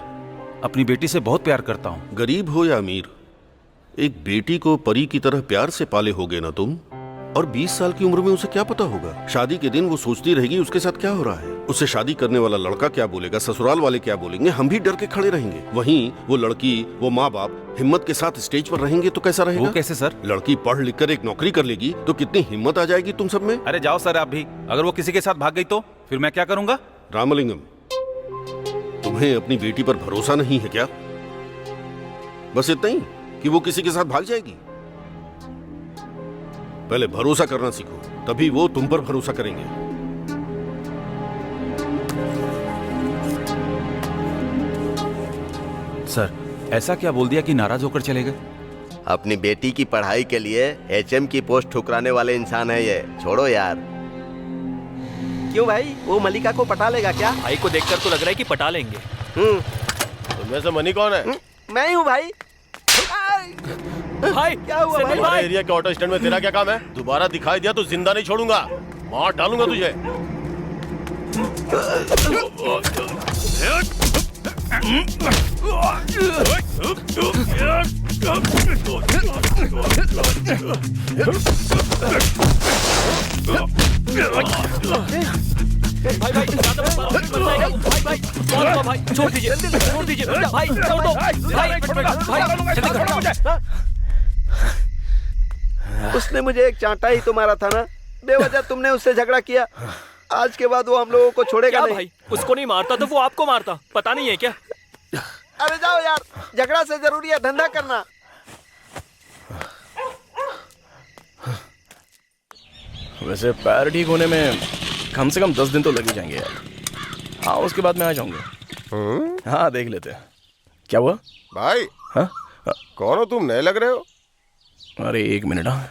अपनी बेटी से बहुत प्यार करता हूँ। गरीब हो या अमीर, एक बेटी को परी की तरह प्यार से पाले होगे ना तुम। और 20 साल की उम्र में उसे क्या पता होगा? शादी के दिन वो सोचती रहेगी उसके साथ क्या हो रहा है। उसे शादी करने वाला लड़का क्या बोलेगा, ससुराल वाले क्या बोलेंगे, हम भी डर के खड़े रहेंगे। वहीं वो लड़की, वो माँ बाप हिम्मत के साथ स्टेज पर रहेंगे तो कैसा रहेगा? वो कैसे सर? लड़की पढ़ लिख कर एक नौकरी कर लेगी तो कितनी हिम्मत आ जाएगी तुम सब में। अरे जाओ सर आप भी, अगर वो किसी के साथ भाग गई तो फिर मैं क्या करूंगा? रामलिंगम, तुम्हें अपनी बेटी पर भरोसा नहीं है क्या? बस इतना ही कि वो किसी के साथ भाग जाएगी? पहले भरोसा करना सीखो, तभी वो तुम पर भरोसा करेंगे। सर, ऐसा क्या बोल दिया कि नाराज होकर चले गए? अपनी बेटी की पढ़ाई के लिए HM की पोस्ट ठुकराने वाले इंसान है ये। छोड़ो यार। क्यों भाई, वो मलिका को पटा लेगा क्या? भाई को देखकर तो लग रहा है कि पटा लेंगे। तुममें से मनी कौन है? मैं ही हूँ भाई। भाई क्या हुआ भाई? हमारे एरिया के ऑटो स्टैंड में तेरा क्या काम है? दोबारा दिखाई दिया तो जिंदा नहीं छोड़ूंगा, मार डालूंगा तुझे। भाई भाई भाई छोड़ दीजिए, छोड़ दीजिए भाई, छोड़ दो भाई। उसने मुझे एक चांटा ही तो मारा था ना, बेवजह तुमने उससे झगड़ा किया। आज के बाद वो हम लोगों को छोड़ेगा नहीं। भाई उसको नहीं मारता तो वो आपको मारता, पता नहीं है क्या? अरे जाओ यार, झगड़ा से जरूरी है धंधा करना। वैसे पैर ठीक होने में कम से कम 10 दिन तो लग ही जाएंगे यार। हाँ उसके बाद मैं आ जाऊंगा। हाँ देख लेते हैं। क्या हुआ भाई? हाँ कौन हो तुम, नए लग रहे हो? अरे 1 मिनट। हाँ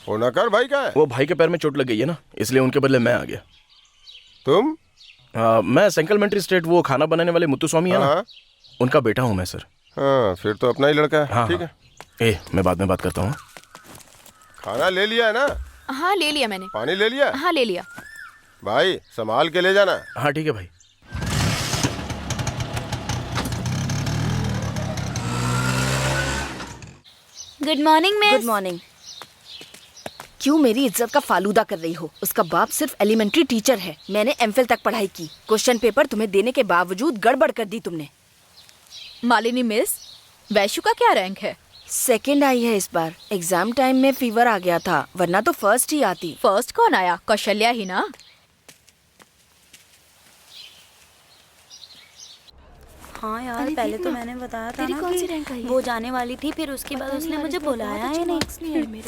होना कर भाई का है? वो भाई के पैर में चोट लग गई है ना, इसलिए उनके बदले मैं आ गया। तुम? मैं सेंकलमेंट्री स्टेट वो खाना बनाने वाले मुत्तु स्वामी है ना, उनका बेटा हूँ मैं सर। हाँ फिर तो अपना ही लड़का है। हाँ, ठीक है। ए मैं बाद में बात करता हूँ। खाना ले लिया है ना? हाँ ले लिया मैंने। पानी ले लिया? हाँ ले लिया। भाई संभाल के ले जाना। हाँ ठीक है भाई। Good morning miss. Good morning. क्यों मेरी इज्जत का फालूदा कर रही हो? उसका बाप सिर्फ एलिमेंट्री टीचर है, मैंने एमफिल तक पढ़ाई की। क्वेश्चन पेपर तुम्हें देने के बावजूद गड़बड़ कर दी तुमने। मालिनी मिस, वैशु का क्या रैंक है? 2nd आई है इस बार। एग्जाम टाइम में फीवर आ गया था, वरना तो 1st ही आती। फर्स्ट कौन आया? कौशल्या ही ना। हाँ यार पहले तो मैंने बताया था ना कि वो जाने वाली थी, फिर उसके बाद उसने मुझे बुलाया ही नहीं।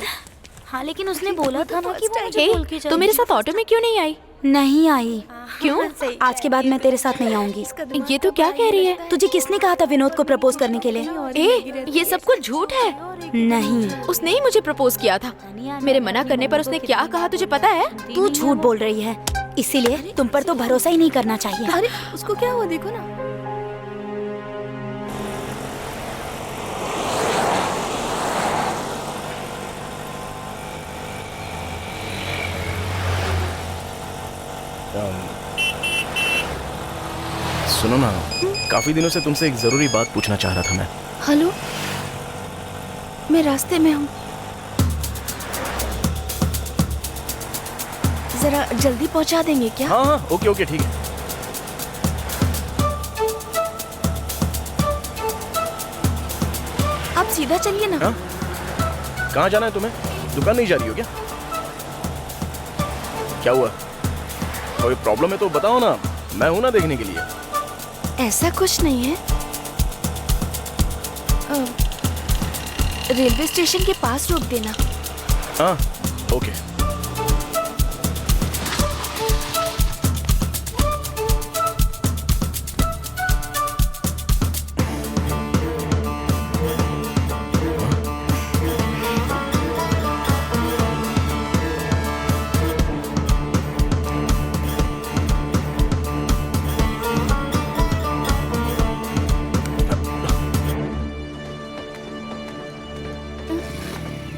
हाँ लेकिन उसने बोला था ना कि वो मुझे बोल के तू मेरे साथ ऑटो में क्यों नहीं आई? नहीं आई। क्यों? आज के बाद मैं तेरे साथ नहीं आऊंगी। ये तो क्या कह रही है? तुझे किसने कहा था विनोद को प्रपोज करने के लिए? ये सब कुछ झूठ है। नहीं, उसने ही मुझे प्रपोज किया था। मेरे मना करने पर उसने क्या कहा तुझे पता है? तू झूठ बोल रही है, इसीलिए तुम पर तो भरोसा ही नहीं करना चाहिए। अरे उसको क्या हुआ देखो ना। सुनो ना, काफी दिनों से तुमसे एक जरूरी बात पूछना चाह रहा था मैं। हेलो, मैं रास्ते में हूँ, जरा जल्दी पहुँचा देंगे क्या? हाँ हाँ ओके ओके ठीक है। आप सीधा चलिए ना। हाँ? कहाँ जाना है तुम्हें? दुकान नहीं जा रही हो क्या? क्या हुआ? कोई प्रॉब्लम है तो बताओ ना, मैं हूं ना देखने के लिए। ऐसा कुछ नहीं है। रेलवे स्टेशन के पास रोक देना। हाँ ओके।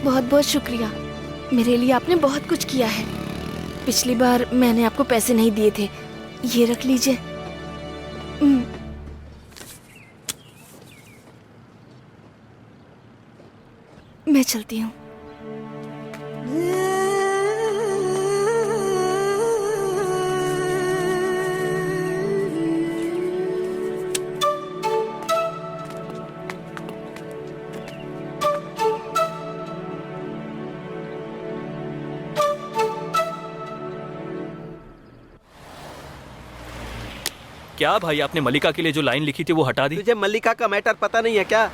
बहुत बहुत शुक्रिया, मेरे लिए आपने बहुत कुछ किया है। पिछली बार मैंने आपको पैसे नहीं दिए थे, ये रख लीजिए। मैं चलती हूँ। क्या भाई, आपने मलिका के लिए जो लाइन लिखी थी वो हटा दी? तुझे मल्लिका का मैटर पता नहीं है क्या?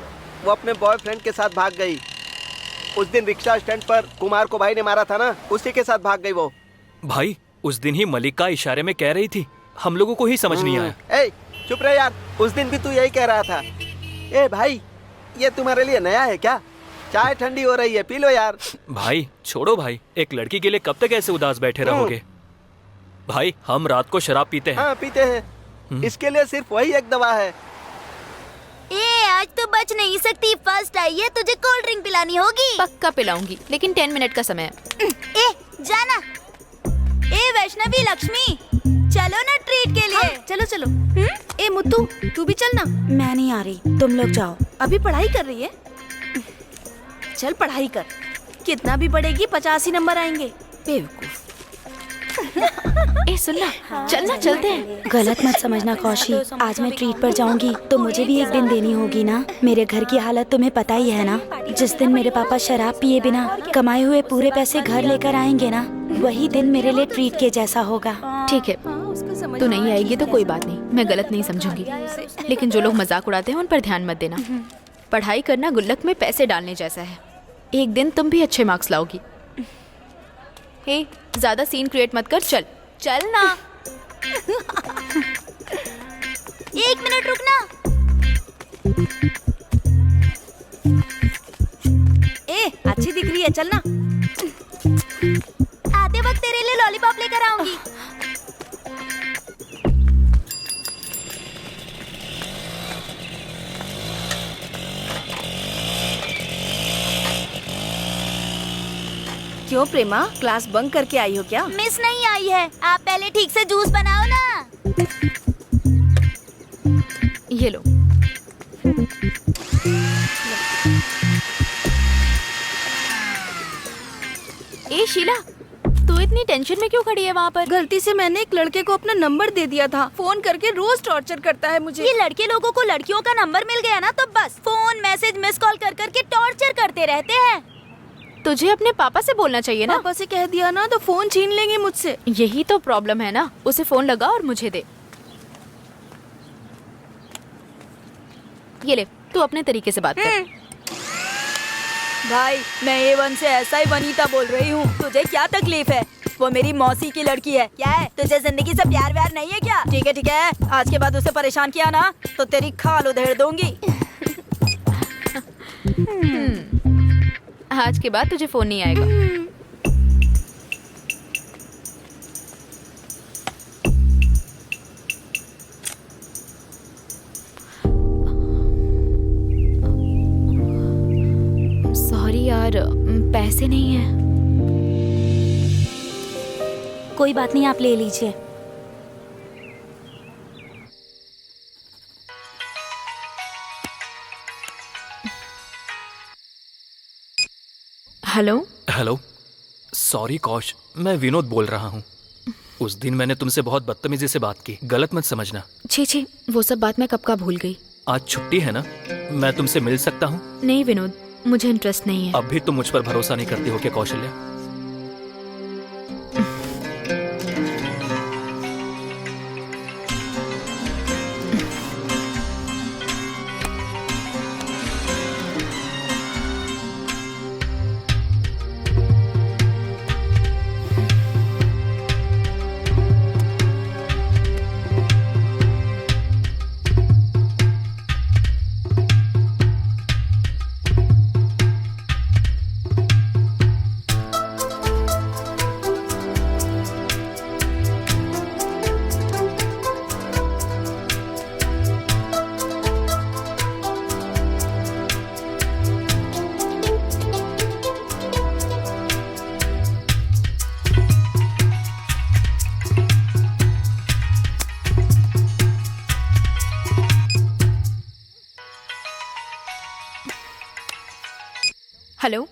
वो अपने बॉयफ्रेंड के साथ भाग गई। उस दिन रिक्शा स्टैंड पर कुमार को भाई ने मारा था ना, उसी के साथ भाग गई वो। भाई उस दिन ही मलिका इशारे में कह रही थी, हम लोगों को ही समझ नहीं आया। ए चुप रहे यार, उस दिन भी तू यही कह रहा था। ए भाई, ये तुम्हारे लिए नया है क्या? चाय ठंडी हो रही है, पी लो यार। भाई छोड़ो भाई, एक लड़की के लिए कब तक ऐसे उदास बैठे रहोगे? भाई हम रात को शराब पीते हैं। हाँ पीते हैं, इसके लिए सिर्फ वही एक दवा है। ए आज तो बच नहीं सकती, फर्स्ट आई है, तुझे कोल्ड ड्रिंक पिलानी होगी। पक्का पिलाऊंगी, लेकिन 10 मिनट का समय है। ए जाना। ए वैष्णवी लक्ष्मी, चलो ना ट्रीट के लिए। हाँ, चलो चलो। ए मुत्तू तू भी चल ना। मैं नहीं आ रही, तुम लोग जाओ। अभी पढ़ाई कर रही है? चल पढ़ाई कर, कितना भी पढ़ेगी 85 नंबर आएंगे। बेवकूफ। ए सुनना, चलना चलते हैं। गलत मत समझना कौशी, आज मैं ट्रीट पर जाऊंगी तो मुझे भी एक दिन देनी होगी ना। मेरे घर की हालत तुम्हें पता ही है ना। जिस दिन मेरे पापा शराब पिए बिना कमाए हुए पूरे पैसे घर लेकर आएंगे ना, वही दिन मेरे लिए ट्रीट के जैसा होगा। ठीक है, तू नहीं आएगी तो कोई बात नहीं, मैं गलत नहीं समझूंगी। लेकिन जो लोग मजाक उड़ाते हैं उन पर ध्यान मत देना। पढ़ाई करना गुल्लक में पैसे डालने जैसा है। एक दिन तुम भी अच्छे मार्क्स लाओगी। हे, ज्यादा सीन क्रिएट मत कर, चल चल ना। 1 मिनट रुकना। ए अच्छी दिख रही है, चल ना। आते वक्त तेरे लिए लॉलीपॉप लेकर आऊंगी। क्यों प्रेमा, क्लास बंक करके आई हो क्या? मिस नहीं आई है, आप पहले ठीक से जूस बनाओ ना। ये लो। ए शीला, तू इतनी टेंशन में क्यों खड़ी है वहाँ पर? गलती से मैंने एक लड़के को अपना नंबर दे दिया था। फोन करके रोज टॉर्चर करता है मुझे। ये लड़के लोगों को लड़कियों का नंबर मिल गया ना तो बस फोन मैसेज मिस कॉल कर करके टॉर्चर करते रहते हैं। तुझे अपने पापा से बोलना चाहिए ना। पापा से कह दिया ना तो फोन छीन लेंगे मुझसे। यही तो प्रॉब्लम है ना। उसे फोन लगा और मुझे दे। ये ले, तू अपने तरीके से बात कर। भाई मैं A1 से ऐसा ही वनीता बोल रही हूँ। तुझे क्या तकलीफ है? वो मेरी मौसी की लड़की है। क्या है, तुझे जिंदगी से प्यार व्यार नहीं है क्या? ठीक है, आज के बाद उसे परेशान किया ना तो तेरी खाल उधेड़ दूंगी। आज के बाद तुझे फोन नहीं आएगा। सॉरी यार, पैसे नहीं है। कोई बात नहीं, आप ले लीजिए। हेलो हेलो, सॉरी कौश, मैं विनोद बोल रहा हूँ। उस दिन मैंने तुमसे बहुत बदतमीजी से बात की, गलत मत समझना। छी, वो सब बात मैं कब का भूल गई। आज छुट्टी है ना, मैं तुमसे मिल सकता हूँ? नहीं विनोद, मुझे इंटरेस्ट नहीं है। अब भी तुम मुझ पर भरोसा नहीं करती हो क्या कौशल्या? हेलो,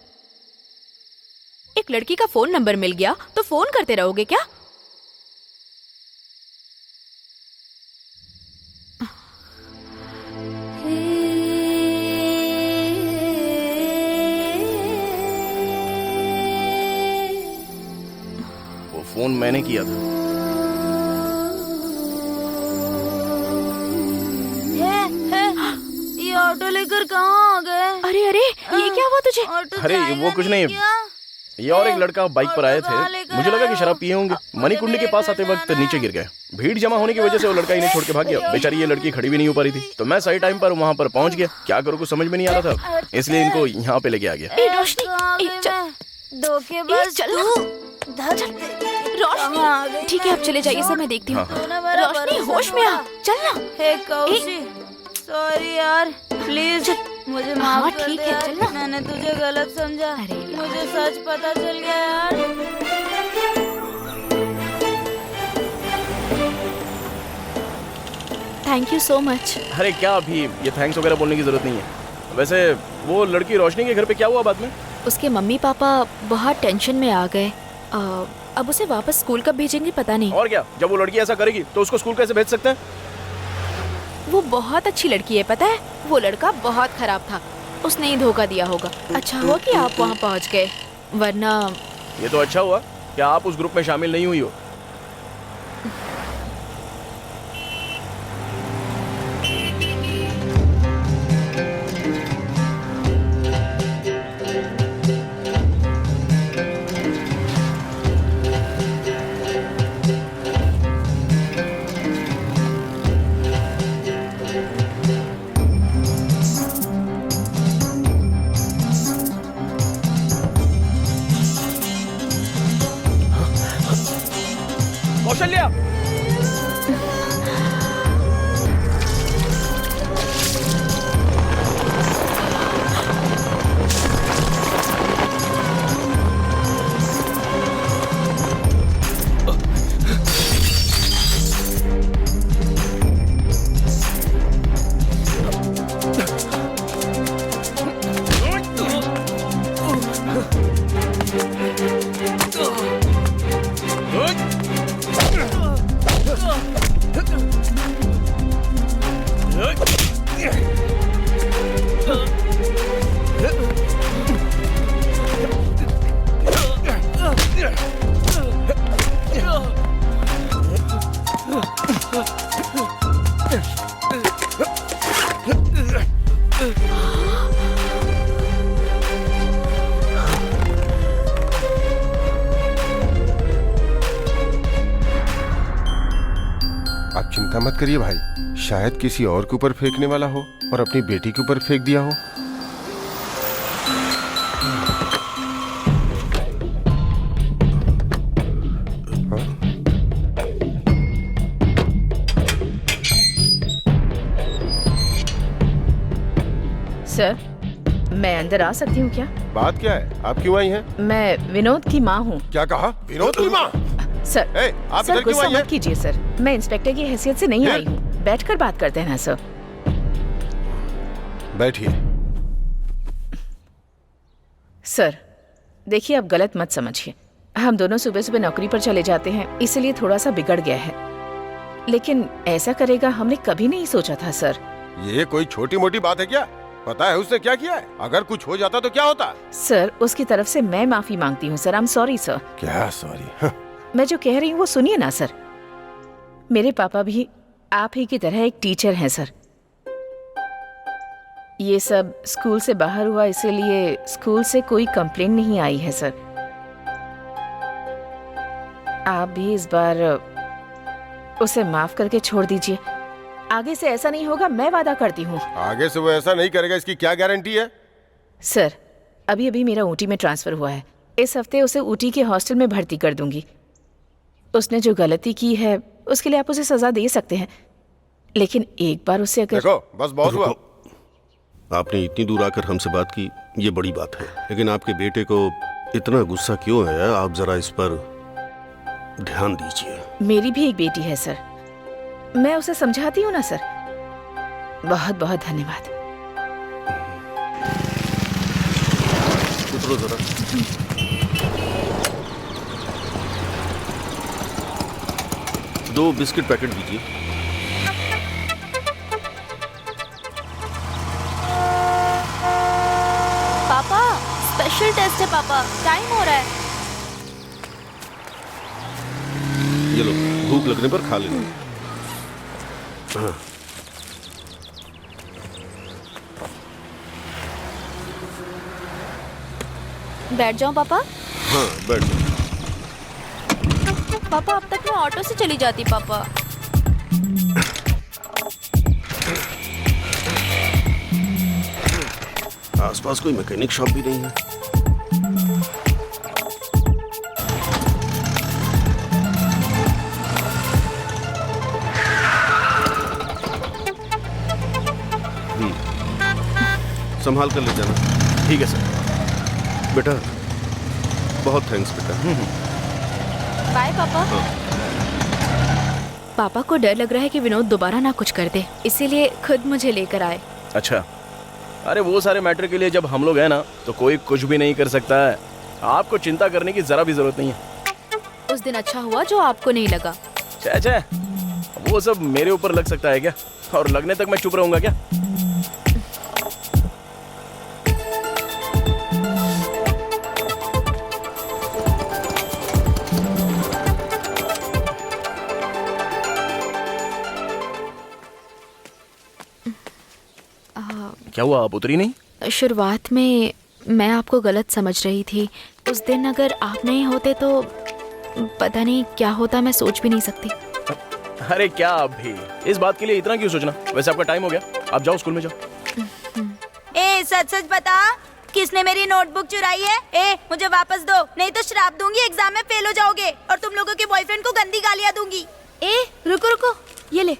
एक लड़की का फोन नंबर मिल गया तो फोन करते रहोगे क्या? वो फोन मैंने किया था। ये ऑटो लेकर कहाँ आ गए? अरे ये क्या हुआ तुझे? अरे वो कुछ नहीं, ये और एक लड़का बाइक पर आए थे। मुझे लगा कि शराब पिए होंगे। मणिकुंडी के पास आते वक्त नीचे गिर गए। भीड़ जमा होने की वजह से वो लड़का इन्हें छोड़ के भाग गया। बेचारी ये लड़की खड़ी भी नहीं हो पा रही थी, तो मैं सही टाइम पर वहाँ पर पहुँच गया। क्या करूँ कुछ समझ में नहीं आ रहा था, इसलिए इनको यहाँ पे लेके आ गया। रोशनी, धोखेबाज तू। रोशनी, ठीक है आप चले जाइए सर, मैं देखती हूँ। रोशनी होश में आ, चल ना। हे कौशी, सॉरी यार, प्लीज मुझे माफ कर ठीक दे है, यार। चल ना। मैंने तुझे गलत समझा, मुझे सच पता चल गया यार। Thank you so much. अरे क्या अभी ये थैंक्स वगैरह बोलने की जरूरत नहीं है। वैसे वो लड़की रोशनी के घर पे क्या हुआ बाद में? उसके मम्मी पापा बहुत टेंशन में आ गए। अब उसे वापस स्कूल कब भेजेंगे पता नहीं। और क्या, जब वो लड़की ऐसा करेगी तो उसको स्कूल कैसे भेज सकते हैं? वो बहुत अच्छी लड़की है पता है, वो लड़का बहुत खराब था, उसने ही धोखा दिया होगा। अच्छा हुआ कि आप वहाँ पहुँच गए, वरना। ये तो अच्छा हुआ कि आप उस ग्रुप में शामिल नहीं हुई हो। कौशल्या, आप चिंता मत करिए भाई, शायद किसी और के ऊपर फेंकने वाला हो और अपनी बेटी के ऊपर फेंक दिया हो। सर, मैं अंदर आ सकती हूँ क्या? बात क्या है, आप क्यों आई हैं? मैं विनोद की माँ हूँ। क्या कहा? विनोद की माँ? सर, आप सर इधर क्यों गुस्सा आई हैं? मत कीजिए सर, मैं इंस्पेक्टर की हैसियत से नहीं आई हूँ। बैठकर बात करते हैं ना सर। बैठिए। सर देखिए, आप गलत मत समझिए, हम दोनों सुबह सुबह नौकरी पर चले जाते हैं, इसलिए थोड़ा सा बिगड़ गया है, लेकिन ऐसा करेगा हमने कभी नहीं सोचा था सर। ये कोई छोटी मोटी बात है क्या? पता है उसने क्या किया है? अगर कुछ हो जाता तो क्या होता? सर उसकी तरफ से मैं माफी मांगती हूँ sir, I am sorry sir. क्या सॉरी? मैं जो कह रही हूँ वो सुनिए ना सर। मेरे पापा भी आप ही की तरह एक टीचर हैं सर। ये सब स्कूल से बाहर हुआ, इसीलिए स्कूल से कोई कंप्लेंट नहीं आई है सर। आप भी इस बार उसे माफ करके छोड़ दीजिए, आगे से ऐसा नहीं होगा, मैं वादा करती हूँ। आगे से वो ऐसा नहीं करेगा, इसकी क्या गारंटी है? सर अभी अभी मेरा ऊटी में ट्रांसफर हुआ है, इस हफ्ते उसे ऊटी के हॉस्टल में भर्ती कर दूंगी। उसने जो गलती की है उसके लिए आप उसे सजा दे सकते हैं, लेकिन एक बार उसे अगर देखो बस बहुत हुआ। आपने इतनी दूर आकर हमसे बात की, ये बड़ी बात है, लेकिन आपके बेटे को इतना गुस्सा क्यों है? आप जरा इस पर ध्यान दीजिए। मेरी भी एक बेटी है सर, मैं उसे समझाती हूँ ना सर। बहुत बहुत धन्यवाद। उतरो जरा। दो बिस्किट पैकेट दीजिए। पापा स्पेशल टेस्ट है पापा, टाइम हो रहा है। ये लो, भूख लगने पर खा लेना। हाँ। बैठ जाऊं पापा? हाँ बैठ जाओ। पापा अब तक मैं ऑटो से चली जाती पापा। आसपास कोई मैकेनिक शॉप भी नहीं है। संभाल कर ले जाना। ठीक है सर। बेटा बहुत थैंक्स बेटा। बाय पापा। पापा को डर लग रहा है कि विनोद दोबारा ना कुछ कर दे, इसीलिए खुद मुझे लेकर आए। अच्छा, अरे वो सारे मैटर के लिए जब हम लोग हैं ना तो कोई कुछ भी नहीं कर सकता है। आपको चिंता करने की जरा भी जरूरत नहीं है। उस दिन अच्छा हुआ जो आपको नहीं लगा। छे वो सब मेरे ऊपर लग सकता है क्या? और लगने तक मैं चुप रहूंगा क्या? क्या हुआ, आप उतरी नहीं? शुरुआत में मैं आपको गलत समझ रही थी। उस दिन अगर आप नहीं होते तो पता नहीं क्या होता, मैं सोच भी नहीं सकती। अरे क्या आप भी इस बात के लिए इतना क्यों सोचना? वैसे आपका टाइम हो गया, आप जाओ स्कूल में जाओ। ए सच सच बता, किसने मेरी नोटबुक चुराई है? ए मुझे वापस दो, नहीं तो श्राप दूंगी, एग्जाम में फेल हो जाओगे और तुम लोगों के बॉयफ्रेंड को गंदी गालियां दूंगी। ए रुको रुको, ये ले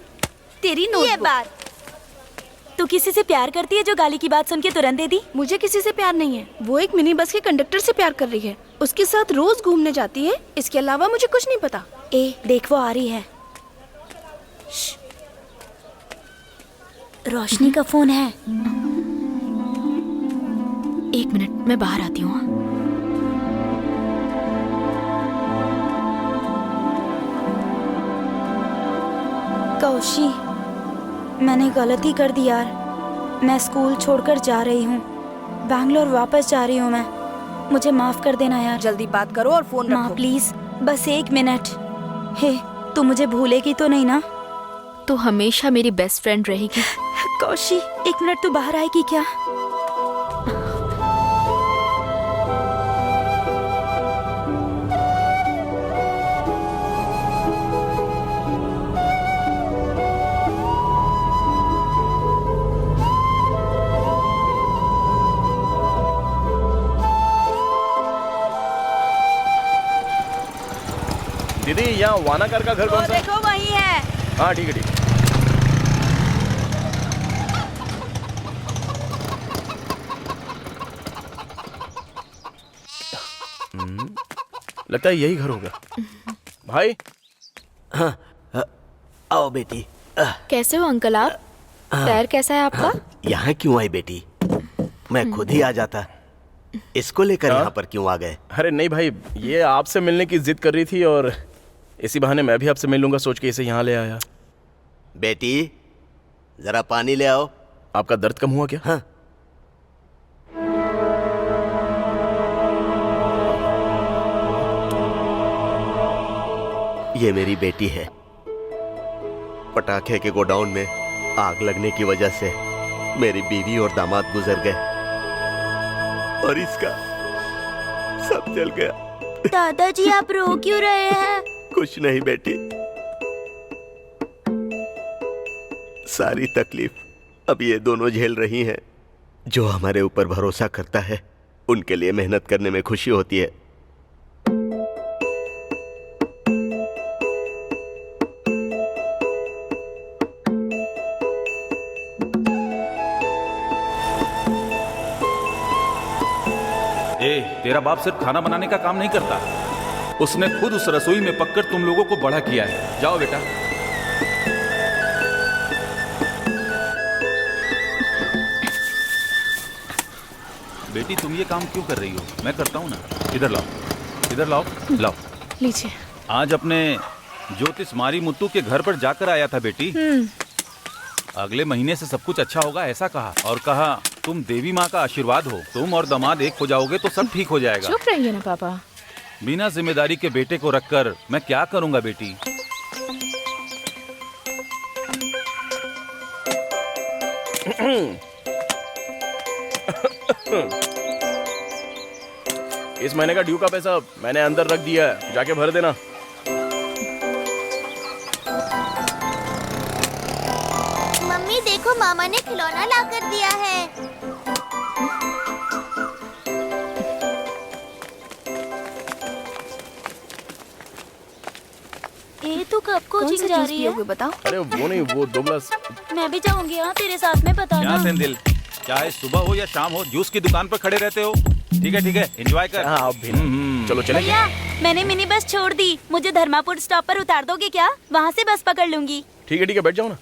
तेरी नोटबुक। ये बात तू किसी से प्यार करती है जो गाली की बात सुन के तुरंत दे दी? मुझे किसी से प्यार नहीं है। वो एक मिनी बस के कंडक्टर से प्यार कर रही है, उसके साथ रोज घूमने जाती है। इसके अलावा मुझे कुछ नहीं पता। ए देख वो आ रही है। रोशनी का फोन है। एक मिनट, मैं बाहर आती हूँ। कौशी, मैंने गलती कर दी यार। मैं स्कूल छोड़कर जा रही हूँ, बैंगलोर वापस जा रही हूँ मैं। मुझे माफ कर देना यार। जल्दी बात करो और फोन माँ प्लीज, बस 1 मिनट। हे, तू मुझे भूलेगी तो नहीं ना? तू हमेशा मेरी बेस्ट फ्रेंड रहेगी। कौशी 1 मिनट, तू बाहर आएगी क्या? दीदी यहाँ वानाकर का घर कौन सा? देखो वही है। हाँ ठीक है ठीक है। लगता है यही घर होगा। भाई हाँ, आओ बेटी। कैसे हो अंकल आप? पैर कैसा है आपका? यहाँ क्यों आई बेटी? मैं खुद ही आ जाता। इसको लेकर यहाँ पर क्यों आ गए? अरे नहीं भाई, ये आपसे मिलने की जिद कर रही थी और इसी बहाने मैं भी आपसे मिल लूंगा सोच के इसे यहाँ ले आया। बेटी जरा पानी ले आओ। आपका दर्द कम हुआ क्या? हाँ। ये मेरी बेटी है। पटाखे के गोडाउन में आग लगने की वजह से मेरी बीवी और दामाद गुजर गए और इसका सब जल गया। दादाजी आप रो क्यों रहे हैं? कुछ नहीं बेटी, सारी तकलीफ अब ये दोनों झेल रही हैं। जो हमारे ऊपर भरोसा करता है उनके लिए मेहनत करने में खुशी होती है। तेरा बाप सिर्फ खाना बनाने का काम नहीं करता, उसने खुद उस रसोई में पककर तुम लोगों को बड़ा किया है। जाओ बेटा। बेटी तुम ये काम क्यों कर रही हो? मैं करता हूँ ना। इधर लाओ, इधर लाओ, लाओ लीजिए। आज अपने ज्योतिष मारी मुत्तू के घर पर जाकर आया था बेटी। अगले महीने से सब कुछ अच्छा होगा ऐसा कहा, और कहा तुम देवी माँ का आशीर्वाद हो, तुम और दामाद एक हो जाओगे तो सब ठीक हो जाएगा। चुप रहिए ना पापा। बिना जिम्मेदारी के बेटे को रखकर मैं क्या करूंगा बेटी? इस महीने का ड्यू का पैसा मैंने अंदर रख दिया है, जाके भर देना। मम्मी देखो, मामा ने खिलौना ला कर दिया है। ए तू कब कोचिंग जा रही है? बताओ। अरे वो नहीं, वो 2 गिलास। मैं भी जाऊंगी हाँ तेरे साथ में, पता क्या ना। सेंदिल, चाहे सुबह हो या शाम हो, जूस की दुकान पर खड़े रहते हो। ठीक है, एंजॉय कर। हाँ अब भी चलो चले। भैया मैंने मिनी बस छोड़ दी, मुझे धर्मापुर स्टॉप पर उतार दोगे क्या? वहाँ से बस पकड़ लूंगी। ठीक है बैठ जाओ ना।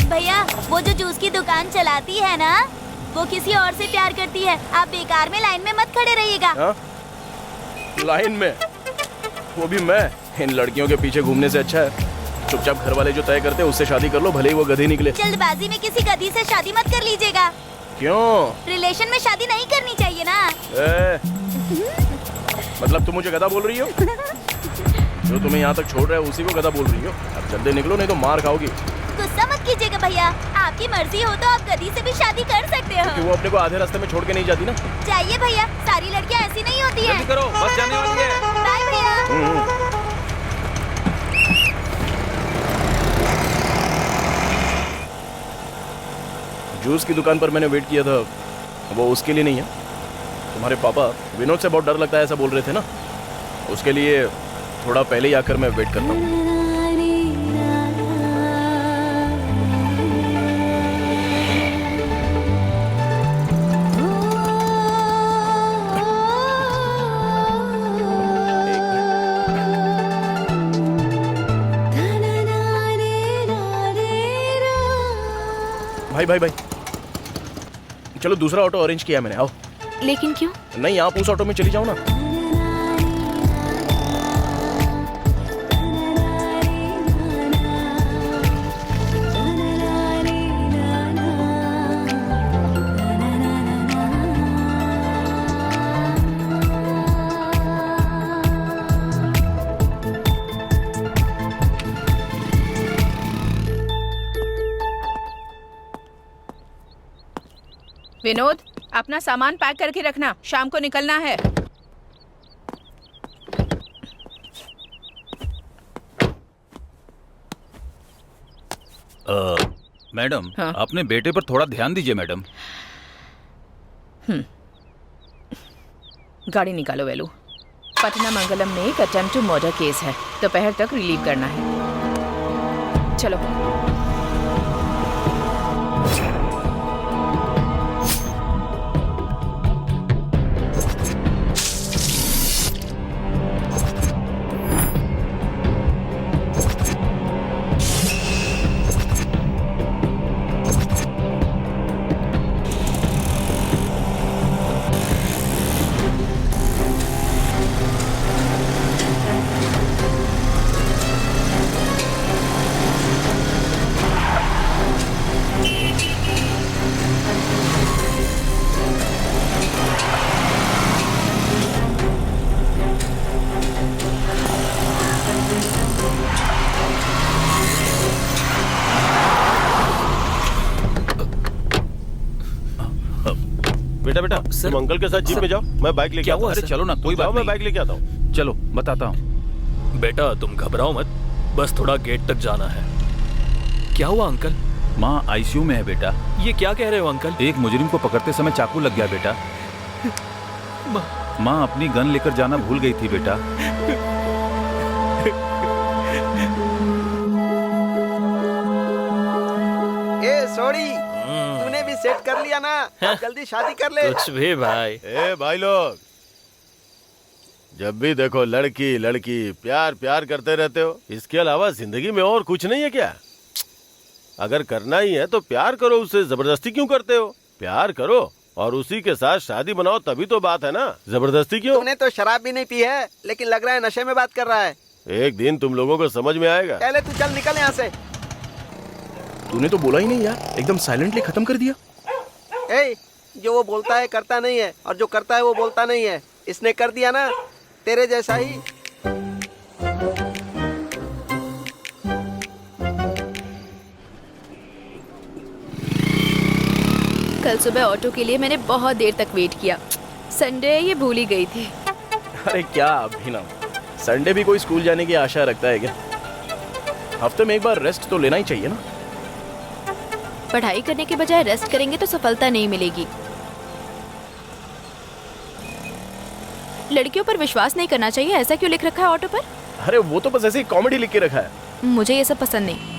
भैया वो जो जूस की दुकान चलाती है ना, वो किसी और से प्यार करती है। आप बेकार में लाइन में मत खड़े रहिएगा। लाइन में? वो भी मैं? इन लड़कियों के पीछे घूमने से अच्छा है चुपचाप घर वाले जो तय करते हैं उससे शादी कर लो, भले ही वो गधी निकले। जल्दबाजी में किसी गधी से शादी मत कर लीजिएगा। क्यों? रिलेशन में शादी नहीं करनी चाहिए ना। मतलब तुम मुझे गधा बोल रही हो? जो तुम्हें यहाँ तक छोड़ रहा है उसी को गधा बोल रही हो। अब जल्दी निकलो नहीं तो मार खाओगी। गुस्सा मत कीजिएगा भैया, आपकी मर्जी हो तो आप गधी से भी शादी कर सकते हो। कि वो अपने को आधे रास्ते में छोड़ के नहीं जाती ना। चाहिए भैया, सारी लड़कियाँ ऐसी नहीं होती हैं। जल्दी करो, बस जाने वाली है। बाय भैया। जूस की दुकान पर मैंने वेट किया था, वो उसके लिए नहीं है। तुम्हारे पापा विनोद से बहुत डर लगता है ऐसा बोल रहे थे ना, उसके लिए थोड़ा पहले ही आकर मैं वेट करता हूँ। भाई चलो दूसरा ऑटो अरेंज किया मैंने, आओ। लेकिन क्यों? नहीं आप उस ऑटो में चली जाओ ना। विनोद अपना सामान पैक करके रखना, शाम को निकलना है। मैडम अपने बेटे पर थोड़ा ध्यान दीजिए मैडम। गाड़ी निकालो वेलू। पटना मंगलम में एक अटेम्प्ट टू मर्डर केस है, दोपहर तक रिलीव करना है। चलो। बेटा तुम अंकल के साथ जीप में जाओ, मैं बाइक लेके आता हूँ। अरे चलो ना, कोई बात नहीं, मैं बाइक लेके आता हूँ। चलो बताता हूँ। बेटा तुम घबराओ मत, बस थोड़ा गेट तक जाना है। क्या हुआ अंकल? माँ आईसीयू में है बेटा। ये क्या कह रहे हो अंकल? एक मुजरिम को पकड़ते समय चाकू लग गया बेटा। माँ अपनी गन लेकर जाना भूल गई थी बेटा। सॉरी, तूने भी सेट कर लिया ना, अब जल्दी शादी कर ले। कुछ भी भाई। ए भाई लोग, जब भी देखो लड़की लड़की प्यार प्यार करते रहते हो, इसके अलावा जिंदगी में और कुछ नहीं है क्या? अगर करना ही है तो प्यार करो, उससे जबरदस्ती क्यों करते हो? प्यार करो और उसी के साथ शादी बनाओ, तभी तो बात है ना। जबरदस्ती क्यों? तूने तो शराब भी नहीं पी है, लेकिन लग रहा है नशे में बात कर रहा है। एक दिन तुम लोगों को समझ में आएगा। पहले तू चल निकल यहाँ से। तूने तो बोला ही नहीं यार, एकदम साइलेंटली खत्म कर दिया। ए, जो वो बोलता है करता नहीं है, और जो करता है वो बोलता नहीं है। इसने कर दिया ना, तेरे जैसा ही। कल सुबह ऑटो के लिए मैंने बहुत देर तक वेट किया। संडे ये भूल ही गई थी। अरे क्या अभिनव, संडे भी कोई स्कूल जाने की आशा रखता है क्या? हफ्ते में एक बार रेस्ट तो लेना ही चाहिए ना। पढ़ाई करने के बजाय रेस्ट करेंगे तो सफलता नहीं मिलेगी। लड़कियों पर विश्वास नहीं करना चाहिए, ऐसा क्यों लिख रखा है ऑटो पर? अरे वो तो बस ऐसे ही कॉमेडी लिख के रखा है। मुझे ये सब पसंद नहीं।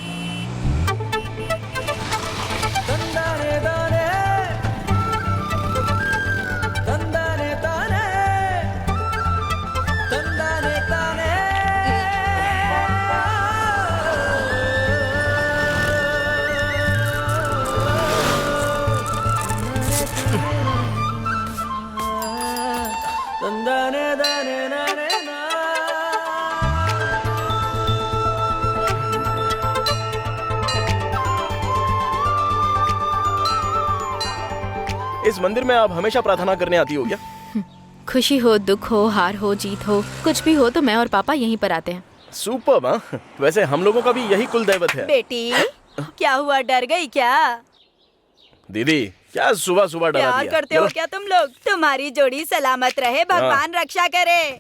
इस मंदिर में आप हमेशा प्रार्थना करने आती हो क्या? खुशी हो, दुख हो, हार हो, जीत हो, कुछ भी हो तो मैं और पापा यहीं पर आते हैं। सुपर्ब। हाँ, वैसे हम लोगों का भी यही कुल दैवत है। बेटी क्या हुआ, डर गई क्या? दीदी क्या सुबह सुबह डरा प्यार दिया? करते हो क्या तुम लोग? तुम्हारी जोड़ी सलामत रहे, भगवान रक्षा करे।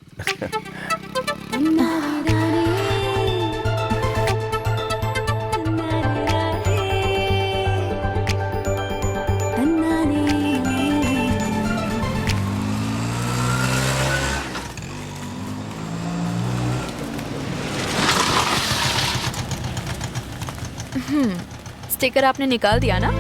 स्टिकर आपने निकाल दिया ना?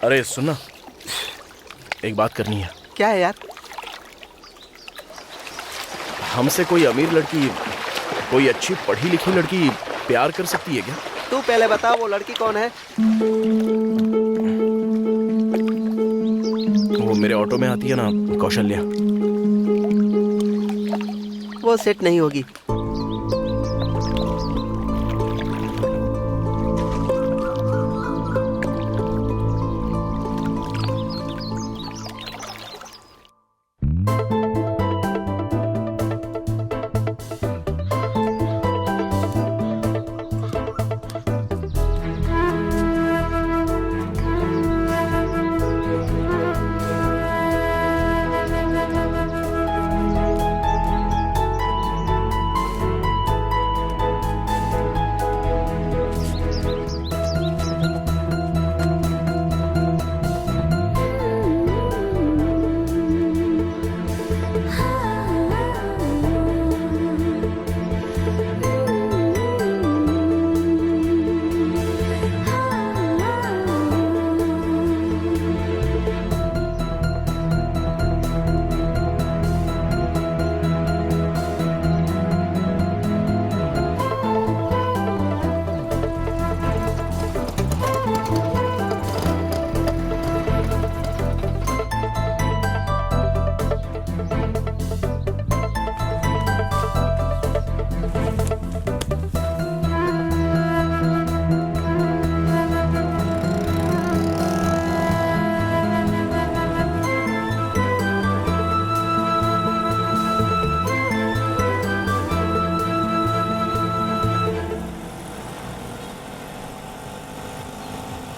अरे सुनना, एक बात करनी है। क्या है यार? हमसे कोई अमीर लड़की, कोई अच्छी पढ़ी लिखी लड़की प्यार कर सकती है क्या? तू पहले बता वो लड़की कौन है? वो मेरे ऑटो में आती है ना, कौशल्या। वो सेट नहीं होगी।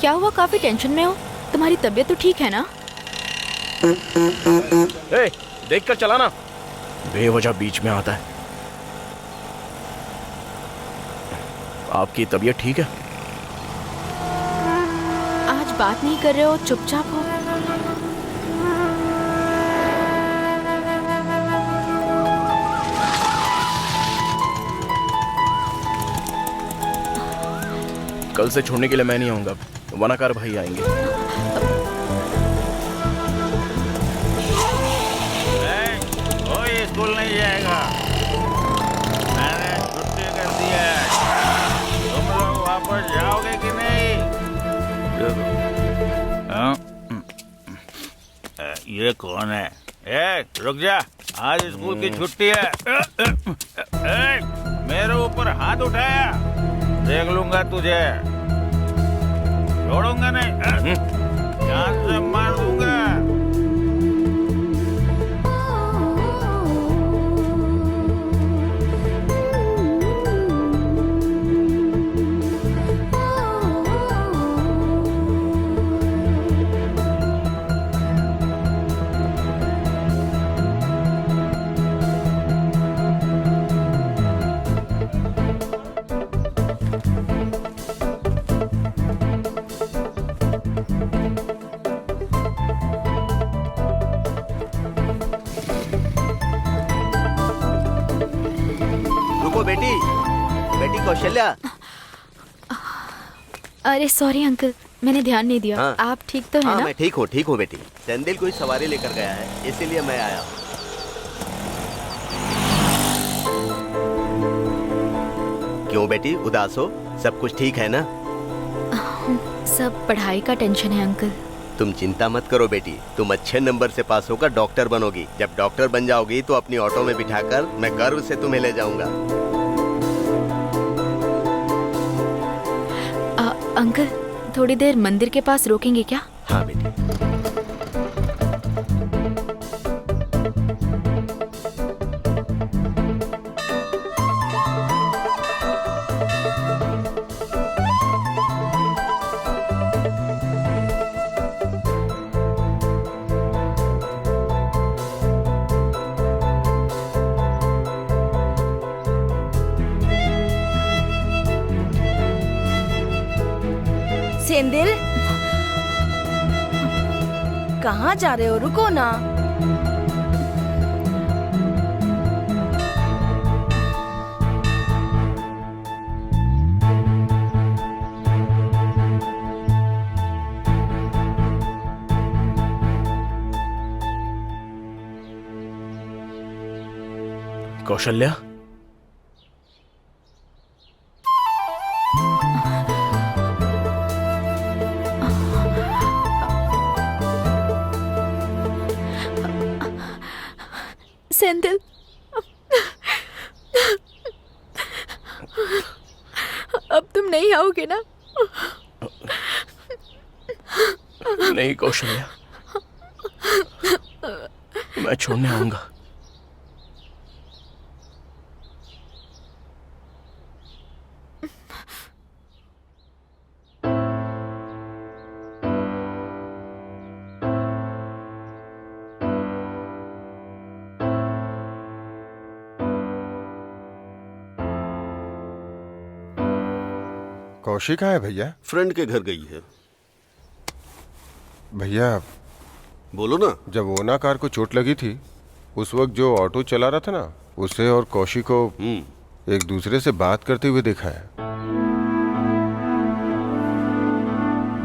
क्या हुआ, काफी टेंशन में हो? तुम्हारी तबीयत तो ठीक है ना? देख कर चलाना, बेवजह बीच में आता है। आपकी तबीयत ठीक है? आज बात नहीं कर रहे हो, चुपचाप हो। कल से छोड़ने के लिए मैं नहीं आऊंगा, वनाकार भाई आएंगे। कोई स्कूल नहीं जाएगा, मैंने छुट्टी कर दी है। तुम लोग वापस जाओगे कि नहीं? ये कौन है? रुक जा, आज स्कूल की छुट्टी है। मेरे ऊपर हाथ उठाया, देख लूंगा तुझे, छोड़ूंगा नहीं। जान से मार दूंगा। रुको बेटी, बेटी कौशल्या। अरे सॉरी अंकल, मैंने ध्यान नहीं दिया। हाँ। आप ठीक तो है हाँ ना? मैं ठीक हूँ बेटी। सेंदिल कोई सवारी लेकर गया है, इसीलिए मैं आया हूँ। क्यों बेटी उदास हो? सब कुछ ठीक है ना? सब पढ़ाई का टेंशन है अंकल। तुम चिंता मत करो बेटी, तुम अच्छे नंबर से पास होकर डॉक्टर बनोगी। जब डॉक्टर बन जाओगी तो अपनी ऑटो में बिठाकर मैं गर्व से तुम्हें ले जाऊंगा। अंकल थोड़ी देर मंदिर के पास रोकेंगे क्या? हाँ बेटी। सेंदिल, कहाँ जा रहे हो? रुको ना। कौशल्या, सेंदिल, अब तुम नहीं आओगे ना? नहीं कौशल्या, मैं छोड़ने आऊंगा। कौशिक कहाँ है भैया? फ्रेंड के घर गई है। भैया बोलो ना। जब ओना कार को चोट लगी थी उस वक्त जो ऑटो चला रहा था ना, उसे और कौशिक को एक दूसरे से बात करते हुए देखा है।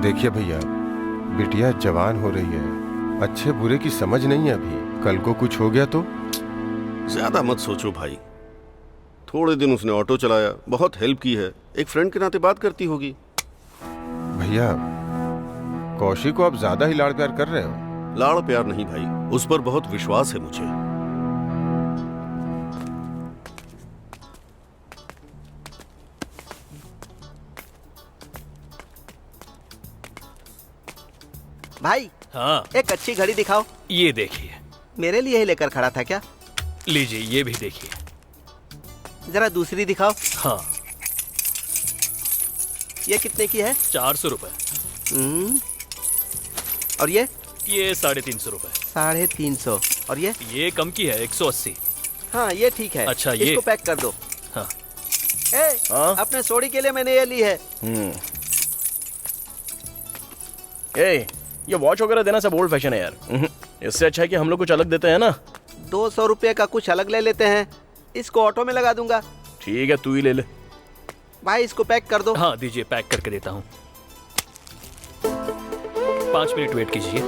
देखिए भैया, बिटिया जवान हो रही है, अच्छे बुरे की समझ नहीं है अभी। कल को कुछ हो गया तो? ज्यादा मत सोचो भाई, थोड़े दिन उसने ऑटो चलाया, बहुत हेल्प की है, एक फ्रेंड के नाते बात करती होगी। भैया कौशिक को आप ज्यादा ही लाड़ प्यार कर रहे हो। लाड़ प्यार नहीं भाई, उस पर बहुत विश्वास है मुझे। भाई हाँ, एक अच्छी घड़ी दिखाओ। ये देखिए। मेरे लिए ही लेकर खड़ा था क्या? लीजिए, ये भी देखिए। जरा दूसरी दिखाओ। हाँ, ये कितने की है? 400 रुपए। और ये 350 रुपए। 350। और ये कम की है, 180। हाँ ये ठीक है। अच्छा, ये इसको पैक कर दो। हाँ। अपने सोडी के लिए मैंने ये ली है। ये वॉच वगैरह देना सब ओल्ड फैशन है यार। इससे अच्छा है कि हम लोग कुछ अलग देते हैं ना। 200 रुपये का कुछ अलग ले लेते हैं, इसको ऑटो में लगा दूंगा। ठीक है, तू ही ले ले। भाई इसको पैक कर दो। हाँ दीजिए, पैक करके देता हूँ। 5 मिनट वेट कीजिए।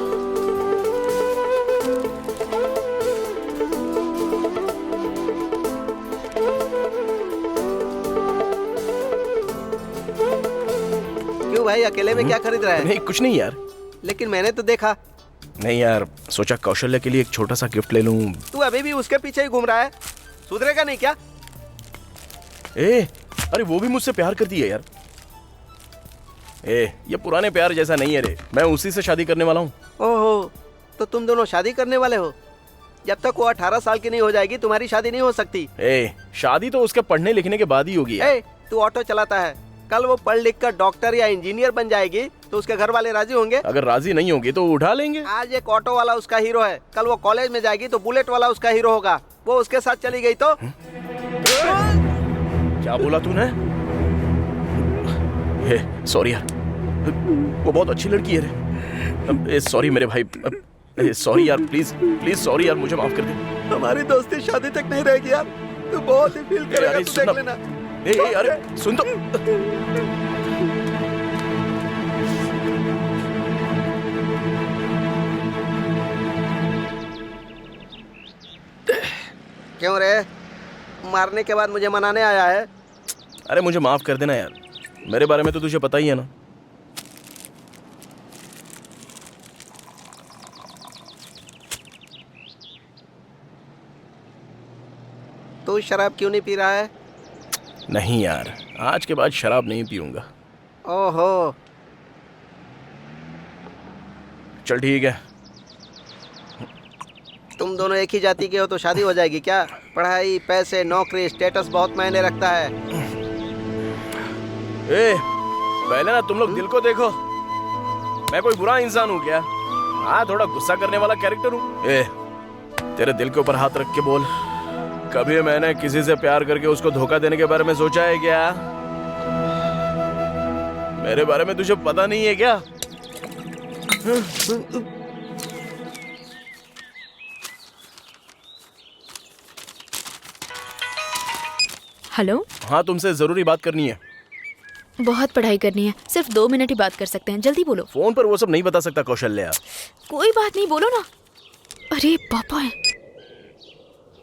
क्यों भाई, अकेले में क्या खरीद रहा है? नहीं कुछ नहीं यार। लेकिन मैंने तो देखा। नहीं यार, सोचा कौशल्या के लिए एक छोटा सा गिफ्ट ले लूं। तू अभी भी उसके पीछे ही घूम रहा है, सुधरेगा नहीं क्या? अरे वो भी मुझसे प्यार करती है यार। ये पुराने प्यार जैसा नहीं है रे, मैं उसी से शादी करने वाला हूँ। ओहो, तो तुम दोनों शादी करने वाले हो? जब तक वो 18 साल की नहीं हो जाएगी तुम्हारी शादी नहीं हो सकती। शादी तो उसके पढ़ने लिखने के बाद ही होगी। तू ऑटो चलाता है, कल वो पढ़ लिख कर डॉक्टर या इंजीनियर बन जाएगी तो उसके घर वाले राजी होंगे? अगर राजी नहीं होंगी तो उठा लेंगे। आज एक ऑटो वाला उसका हीरो है, कल वो कॉलेज में जाएगी तो बुलेट वाला उसका हीरो होगा। वो उसके साथ चली गई तो क्या बोला तूने? सॉरी यार, वो बहुत अच्छी लड़की है रे। सॉरी मेरे भाई, सॉरी यार, प्लीज प्लीज सॉरी यार, मुझे माफ कर दे। हमारी दोस्ती शादी तक नहीं रहेगी यार, तू बहुत ही फील करेगा, तू देख लेना। अरे सुन तो, क्यों रे, मारने के बाद मुझे मनाने आया है? अरे मुझे माफ कर देना यार, मेरे बारे में तो तुझे पता ही है ना। तू शराब क्यों नहीं पी रहा है? नहीं यार, आज के बाद शराब नहीं पीऊंगा। ओहो, चल ठीक है। तुम दोनों एक ही जाति के हो तो शादी हो जाएगी क्या? पढ़ाई, पैसे, नौकरी, स्टेटस बहुत मायने रखता है। पहले ना तुम लोग दिल को देखो, मैं कोई बुरा इंसान हूँ क्या? हाँ, थोड़ा गुस्सा करने वाला कैरेक्टर हूँ। तेरे दिल के ऊपर हाथ रख के बोल, कभी मैंने किसी से प्यार करके उसको धोखा देने के बारे में सोचा है क्या? मेरे बारे में तुझे पता नहीं है क्या? हेलो। हाँ, तुमसे जरूरी बात करनी है। बहुत पढ़ाई करनी है, सिर्फ 2 मिनट ही बात कर सकते हैं, जल्दी बोलो। फोन पर वो सब नहीं बता सकता कौशल्या। कोई बात नहीं, बोलो ना। अरे पापा है।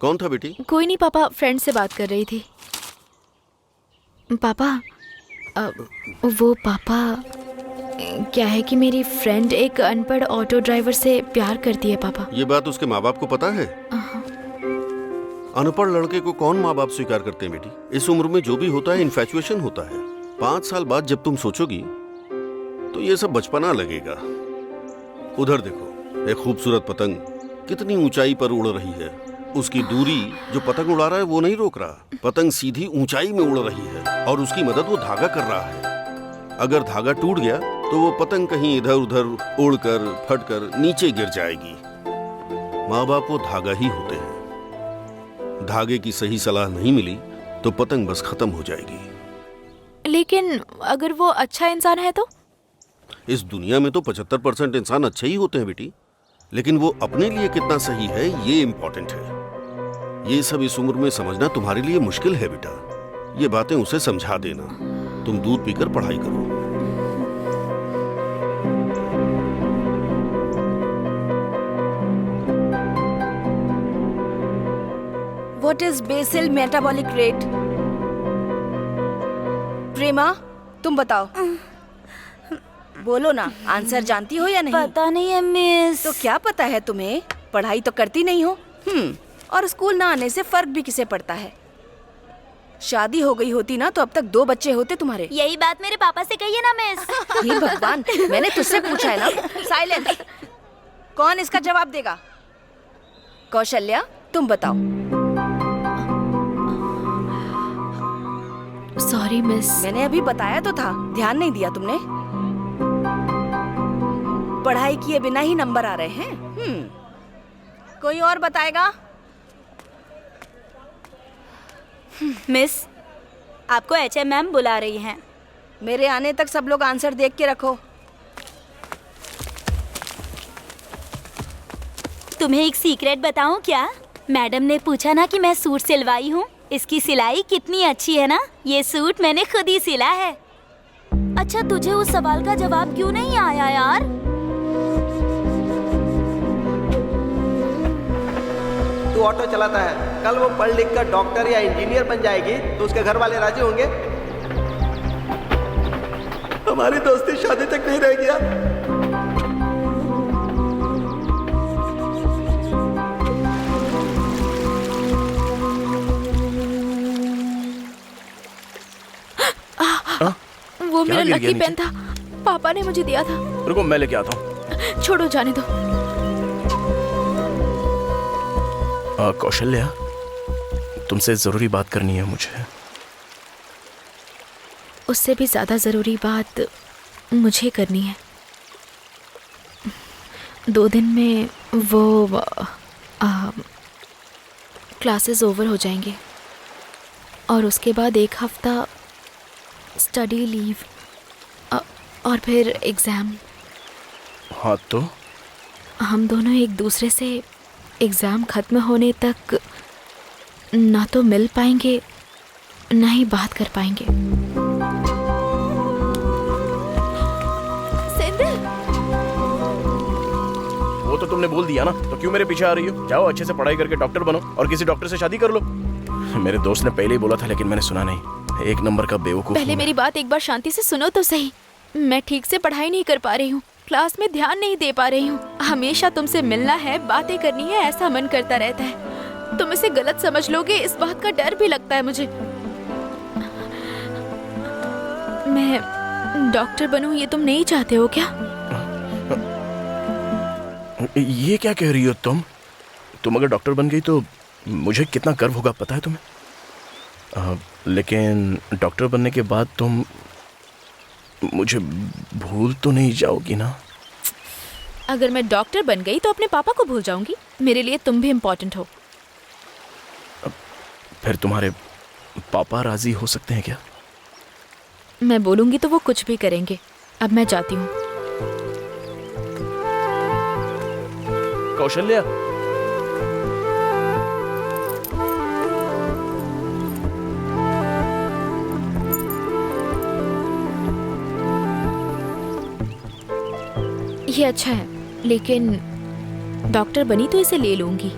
कौन था बेटी? कोई नहीं पापा, फ्रेंड से बात कर रही थी। पापा, वो पापा, क्या है कि मेरी फ्रेंड एक अनपढ़ ऑटो ड्राइवर से प्यार करती है पापा। ये बात उसके माँ बाप को पता है? अनपढ़ लड़के को कौन माँ बाप स्वीकार करते हैं बेटी? इस उम्र में जो भी होता है इन्फैचुएशन होता है। 5 साल बाद जब तुम सोचोगी तो ये सब बचपना लगेगा। उधर देखो, एक खूबसूरत पतंग कितनी ऊंचाई पर उड़ रही है। उसकी दूरी जो पतंग उड़ा रहा है वो नहीं रोक रहा, पतंग सीधी ऊंचाई में उड़ रही है और उसकी मदद वो धागा कर रहा है। अगर धागा टूट गया तो वो पतंग कहीं इधर उधर उड़कर फटकर नीचे गिर जाएगी। माँ बाप वो धागा ही होते हैं। धागे की सही सलाह नहीं मिली तो पतंग बस खत्म हो जाएगी। लेकिन अगर वो अच्छा इंसान है तो? इस दुनिया में तो 75% इंसान अच्छे ही होते हैं बेटी, लेकिन वो अपने लिए कितना सही है ये इम्पोर्टेंट है। ये सब इस उम्र में समझना तुम्हारे लिए मुश्किल है बेटा। ये बातें उसे समझा देना। तुम दूध पीकर पढ़ाई करो। What is basal metabolic rate? प्रेमा, तुम बताओ। बोलो ना, आंसर जानती हो या नहीं? पता नहीं है मिस। तो क्या पता है तुम्हें? पढ़ाई तो करती नहीं हो। और स्कूल ना आने से फर्क भी किसे पड़ता है? शादी हो गई होती ना तो अब तक 2 बच्चे होते तुम्हारे। यही बात मेरे पापा से कहिए ना मिस। हे भगवान, मैंने तुझसे पूछा है ना। साइलेंस। कौन इसका जवाब देगा? कौशल्या, तुम बताओ। Sorry miss. मैंने अभी बताया तो था, ध्यान नहीं दिया तुमने। पढ़ाई किए बिना ही नंबर आ रहे हैं। कोई और बताएगा? मिस, आपको HM मैम बुला रही हैं। मेरे आने तक सब लोग आंसर देख के रखो। तुम्हें एक सीक्रेट बताऊं क्या? मैडम ने पूछा ना कि मैं सूट सिलवाई हूँ। इसकी सिलाई कितनी अच्छी है ना। ये सूट मैंने खुद ही सिला है। अच्छा, तुझे उस सवाल का जवाब क्यों नहीं आया यार? तू ऑटो चलाता है, कल वो पढ़ लिख कर डॉक्टर या इंजीनियर बन जाएगी तो उसके घर वाले राजी होंगे? हमारी दोस्ती शादी तक नहीं रहेगी यार। वो मेरा लकी पेन था। पापा ने मुझे दिया था। रुको मैं लेके आता हूँ। छोड़ो, जाने दो। कौशल्या, तुमसे जरूरी बात करनी है मुझे। उससे भी ज्यादा जरूरी बात मुझे करनी है। 2 दिन में वो क्लासेस ओवर हो जाएंगे और उसके बाद 1 हफ्ता स्टडी लीव और फिर एग्ज़ाम। हाँ तो हम दोनों एक दूसरे से एग्ज़ाम ख़त्म होने तक ना तो मिल पाएंगे ना ही बात कर पाएंगे। वो तो तुमने बोल दिया ना, तो क्यों मेरे पीछे आ रही हो? जाओ अच्छे से पढ़ाई करके डॉक्टर बनो और किसी डॉक्टर से शादी कर लो। मेरे दोस्त ने पहले ही बोला था लेकिन मैंने सुना नहीं। 1 नंबर का बेवकूफ। पहले मेरी बात एक बार शांति से सुनो तो सही। मैं ठीक से पढ़ाई नहीं कर पा रही हूँ, क्लास में ध्यान नहीं दे पा रही हूँ। हमेशा तुमसे मिलना है, बातें करनी है, ऐसा मन करता रहता है। तुम इसे गलत समझ लोगे, इस बात का डर भी लगता है मुझे। मैं डॉक्टर बनूं ये तुम नहीं चाहते हो क्या? ये क्या कह रही हो तुम? तुम अगर डॉक्टर बन गई तो मुझे कितना गर्व होगा पता है तुम्हें? लेकिन डॉक्टर बनने के बाद तुम मुझे भूल तो नहीं जाओगी ना? अगर मैं डॉक्टर बन गई तो अपने पापा को भूल जाऊंगी। मेरे लिए तुम भी इम्पोर्टेंट हो। फिर तुम्हारे पापा राजी हो सकते हैं क्या? मैं बोलूंगी तो वो कुछ भी करेंगे। अब मैं जाती हूँ। कौशल्या, ये अच्छा है, लेकिन डॉक्टर बनी तो इसे ले लूंगी।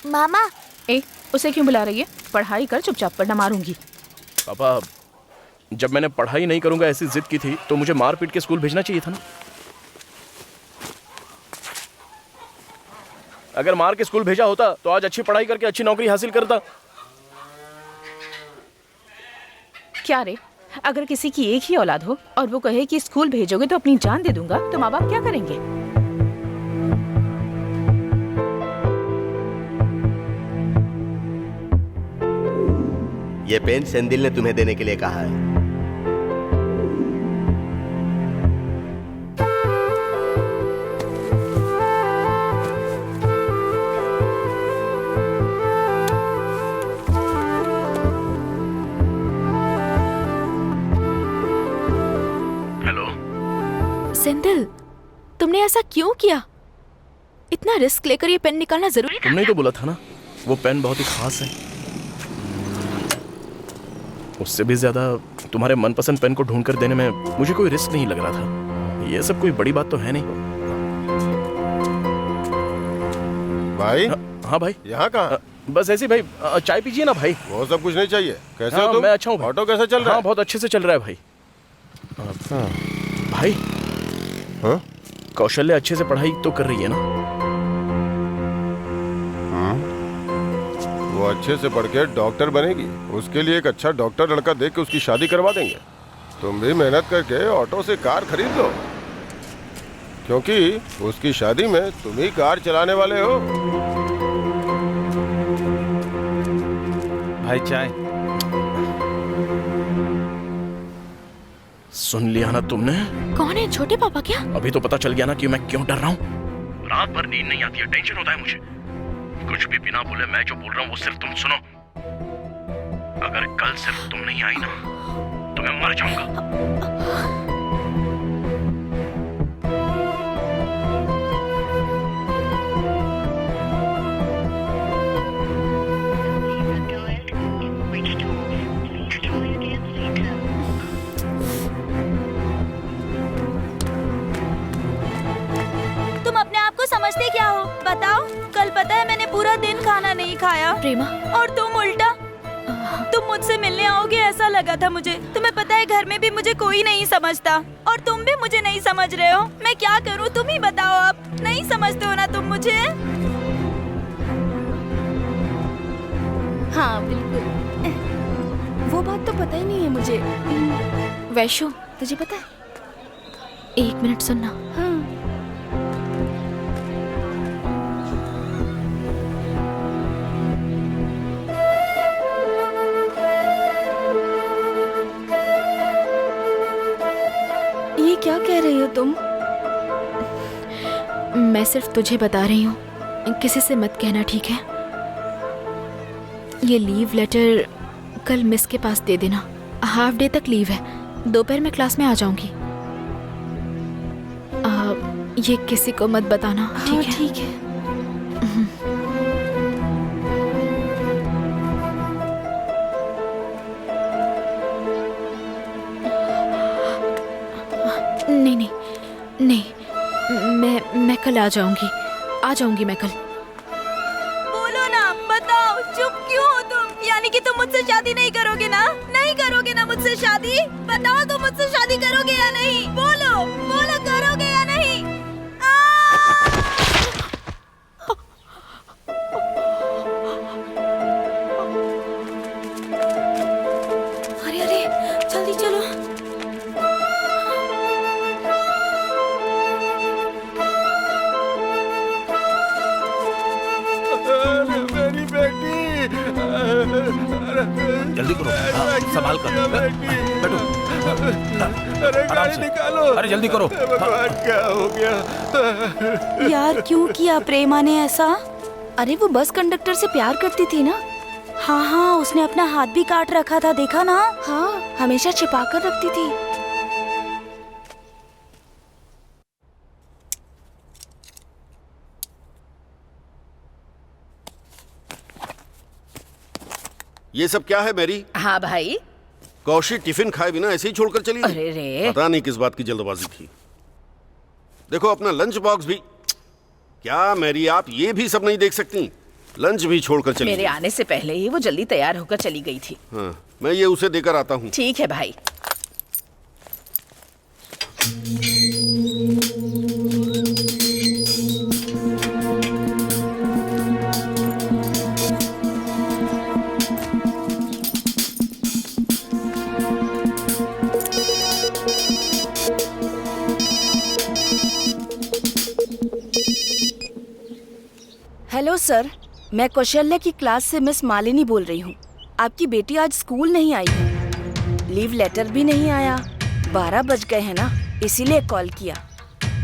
मामा, उसे क्यों बुला रही है? पढ़ाई कर चुपचाप, वरना मारूंगी। पापा, जब मैंने पढ़ाई नहीं करूंगा ऐसी जिद की थी तो मुझे मार पीट के स्कूल भेजना चाहिए था ना। अगर मार के स्कूल भेजा होता तो आज अच्छी पढ़ाई करके अच्छी नौकरी हासिल करता। क्या रे, अगर किसी की एक ही औलाद हो और वो कहे कि स्कूल भेजोगे तो अपनी जान दे दूंगा, तो माँ बाप क्या करेंगे? ये पेन सेंदिल ने तुम्हें देने के लिए कहा है। हेलो सेंदिल, तुमने ऐसा क्यों किया? इतना रिस्क लेकर ये पेन निकालना जरूरी था? तुमने ही तो बोला था ना, वो पेन बहुत ही खास है। उससे भी ज्यादा तुम्हारे मनपसंद पेन को ढूंढ कर देने में मुझे कोई रिस्क नहीं लग रहा था। ये सब कोई बड़ी बात तो है नहीं। भाई? हाँ भाई। यहाँ कहाँ? बस ऐसे भाई, चाय पीजिए ना भाई। वो सब कुछ नहीं चाहिए। कैसे हो तुम? मैं अच्छा हूँ। ऑटो कैसा चल रहा है? हाँ, बहुत अच्छे से चल रहा है भाई। भाई, हाँ? कौशल्या अच्छे से पढ़ाई तो कर रही है ना? वो अच्छे से पढ़ के डॉक्टर बनेगी। उसके लिए एक अच्छा डॉक्टर लड़का देख के उसकी शादी करवा देंगे। तुम भी मेहनत करके ऑटो से कार खरीद लो, क्योंकि उसकी शादी में तुम ही कार चलाने वाले हो। भाई चाय। सुन लिया ना तुमने? कौन है? छोटे पापा क्या? अभी तो पता चल गया ना कि मैं क्यों डर रहा हूँ। रात भर नींद नहीं आती है, टेंशन होता है मुझे। कुछ भी बिना बोले मैं जो बोल रहा हूँ वो सिर्फ तुम सुनो। अगर कल सिर्फ तुम नहीं आई ना तो मैं मर जाऊंगा। तुम अपने आप को समझते क्या हो? बताओ, कल पता है मैंने पूरा दिन खाना नहीं खाया। प्रेमा, और तुम उल्टा, तुम मुझसे मिलने आओगे ऐसा लगा था मुझे। तुम्हें पता है घर में भी मुझे कोई नहीं समझता और तुम भी मुझे नहीं समझ रहे हो। मैं क्या करूं, तुम ही बताओ। अब नहीं समझते हो ना तुम मुझे? हाँ बिल्कुल, वो बात तो पता ही नहीं है मुझे। वैशु, तुझे पता है? 1 मिनट सुनना। हाँ। ये क्या कह रही हो तुम? मैं सिर्फ तुझे बता रही हूँ, किसी से मत कहना, ठीक है? ये लीव लेटर कल मिस के पास दे देना। हाफ डे तक लीव है, दोपहर में क्लास में आ जाऊंगी। ये किसी को मत बताना, ठीक है? ठीक है। नहीं नहीं नहीं, मैं कल आ जाऊंगी मैं कल। बोलो ना, बताओ, चुप क्यों हो तुम? यानी कि तुम मुझसे शादी नहीं करोगे ना? नहीं करोगे ना मुझसे शादी? बताओ, तुम मुझसे शादी करोगे या नहीं? बोलो बोलो, करोगे या नहीं? अरे अरे, जल्दी चलो। मेरी बेटी, जल्दी करो, संभाल कर बैठो। अरे आराम गाड़ी से। निकालो। अरे जल्दी करो। भगवान, क्या हो गया? यार क्यों किया प्रेमा ने ऐसा? अरे वो बस कंडक्टर से प्यार करती थी ना। हाँ हाँ, उसने अपना हाथ भी काट रखा था, देखा ना? हाँ, हमेशा छिपा कर रखती थी। ये सब क्या है मैरी? हाँ भाई। कौशी टिफिन खाए बिना ऐसे ही छोड़कर चली गई। अरे रे, पता नहीं किस बात की जल्दबाजी थी। देखो अपना लंच बॉक्स भी। क्या मैरी, आप ये भी सब नहीं देख सकती? लंच भी छोड़कर चली मेरे गई। आने से पहले ही वो जल्दी तैयार होकर चली गई थी। हाँ, मैं ये उसे देकर आता हूँ। ठीक है भाई। हेलो सर, मैं कौशल्या की क्लास से मिस मालिनी बोल रही हूँ। आपकी बेटी आज स्कूल नहीं आई है, लीव लेटर भी नहीं आया। 12 बज गए हैं ना, इसीलिए कॉल किया।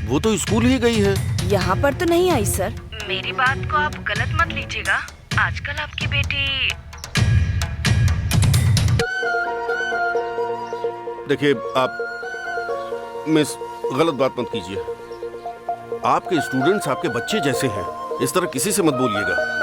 वो तो स्कूल ही गई है। यहाँ पर तो नहीं आई सर। मेरी बात को आप गलत मत लीजिएगा। आजकल आपकी बेटी देखिए आप मिस, गलत बात मत कीजिए। आपके स्टूडेंट्स आपके बच्चे जैसे हैं, इस तरह किसी से मत बोलिएगा।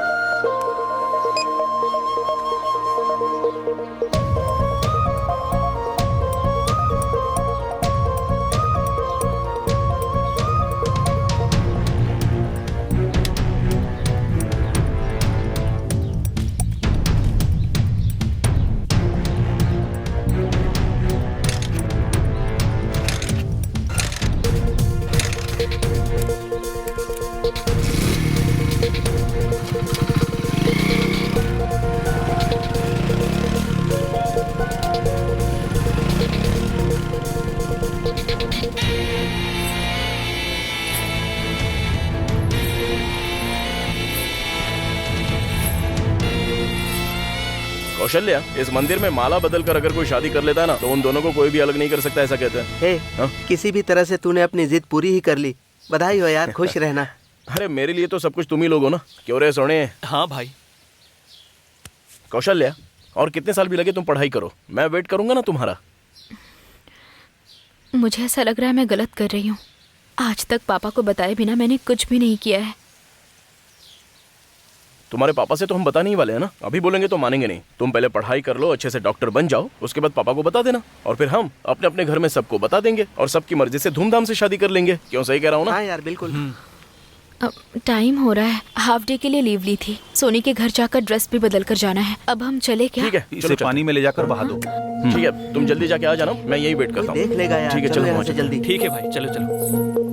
कौशल्या, इस मंदिर में माला बदल कर अगर कोई शादी कर लेता है ना, तो उन दोनों को कोई भी अलग नहीं कर सकता, ऐसा कहते हैं। हे, हाँ? किसी भी तरह से तूने अपनी जिद पूरी ही कर ली। बधाई हो यार, खुश रहना। अरे मेरे लिए तो सब कुछ तुम ही लोग हो ना, क्यों रे सोने? हाँ भाई। कौशल्या, और कितने साल भी लगे तुम पढ़ाई करो, मैं वेट करूंगा ना तुम्हारा। मुझे ऐसा लग रहा है मैं गलत कर रही हूँ। आज तक पापा को बताए बिना मैंने कुछ भी नहीं किया है। तुम्हारे पापा से तो हम बता नहीं वाले हैं ना, अभी बोलेंगे तो मानेंगे नहीं। तुम पहले पढ़ाई कर लो, अच्छे से डॉक्टर बन जाओ, उसके बाद पापा को बता देना, और फिर हम अपने अपने घर में सबको बता देंगे और सबकी मर्जी से धूमधाम से शादी कर लेंगे। क्यों, सही कह रहा हूँ ना? हाँ यार बिल्कुल। टाइम हो रहा है, हाफ डे के लिए लीव ली थी। सोनी के घर जाकर ड्रेस भी बदल कर जाना है। अब हम चले क्या? ठीक है, इसे पानी में ले जाकर बहा दो। ठीक है, तुम जल्दी जाके आ जाना, मैं यही वेट करता हूँ। देख लेगा यार। ठीक है, चलो यहाँ वहाँ से जल्दी। ठीक है भाई, चलो चलो।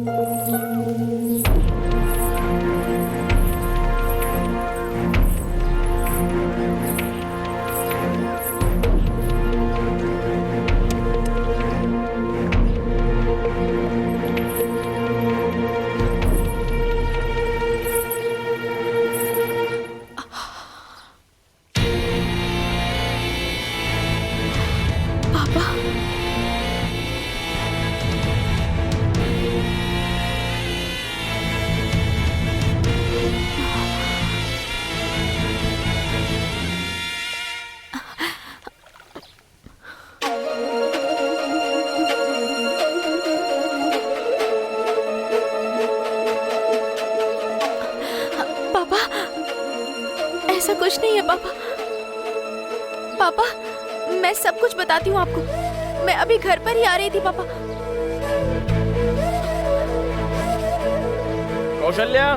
ऐसा कुछ नहीं है पापा। पापा, मैं सब कुछ बताती हूँ आपको। मैं अभी घर पर ही आ रही थी पापा। कौशल्या,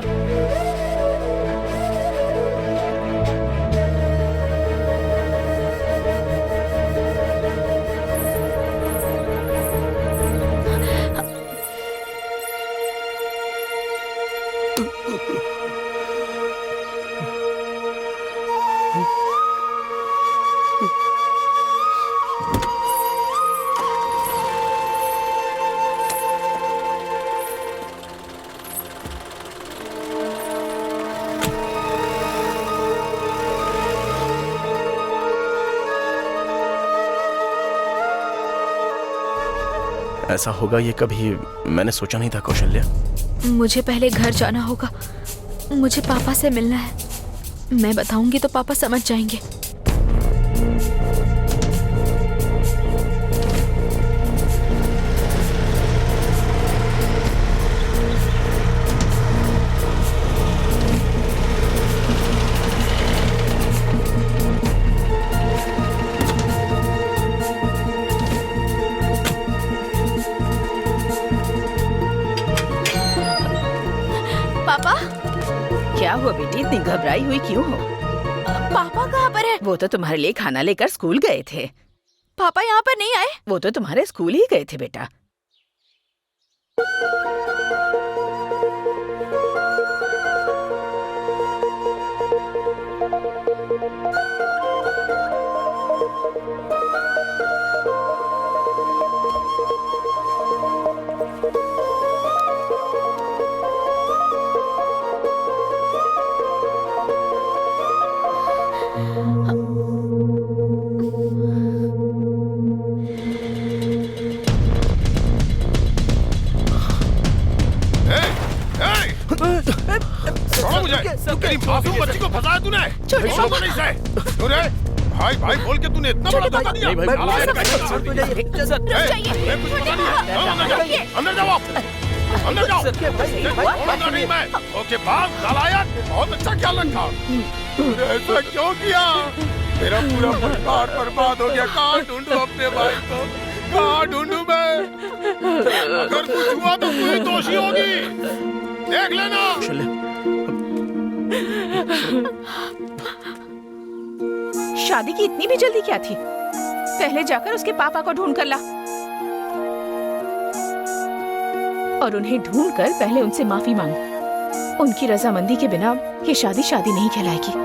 ऐसा होगा ये कभी मैंने सोचा नहीं था कौशल्या। मुझे पहले घर जाना होगा। मुझे पापा से मिलना है। मैं बताऊंगी तो पापा समझ जाएंगे। पापा, क्या हुआ बेटी, इतनी घबराई हुई क्यों हो? पापा कहाँ पर है? वो तो तुम्हारे लिए खाना लेकर स्कूल गए थे। पापा यहाँ पर नहीं आए? वो तो तुम्हारे स्कूल ही गए थे बेटा। छोड़ो मुझे। तेरी मासूम बच्ची को फंसाया तूने। छोड़ो तो नहीं से। तूने भाई भाई बोल के तूने इतना बड़ा धोखा दिया। भाई, अंदर जाओ, अंदर जाओ। छोड़ना नहीं मैं। ओके बाप नालायक, बहुत अच्छा ख्याल रखा। तूने ऐसा क्यों किया? मेरा पूरा परिवार बर्बाद हो गया। कहाँ ढूंढूं अपने भाई को? कहाँ ढूंढूं मैं? अगर कुछ हुआ तो तू ही दोषी होगी। देख लेना। शादी की इतनी भी जल्दी क्या थी? पहले जाकर उसके पापा को ढूंढ कर ला और उन्हें ढूंढकर पहले उनसे माफी मांग। उनकी रजामंदी के बिना ये शादी शादी नहीं कहलाएगी।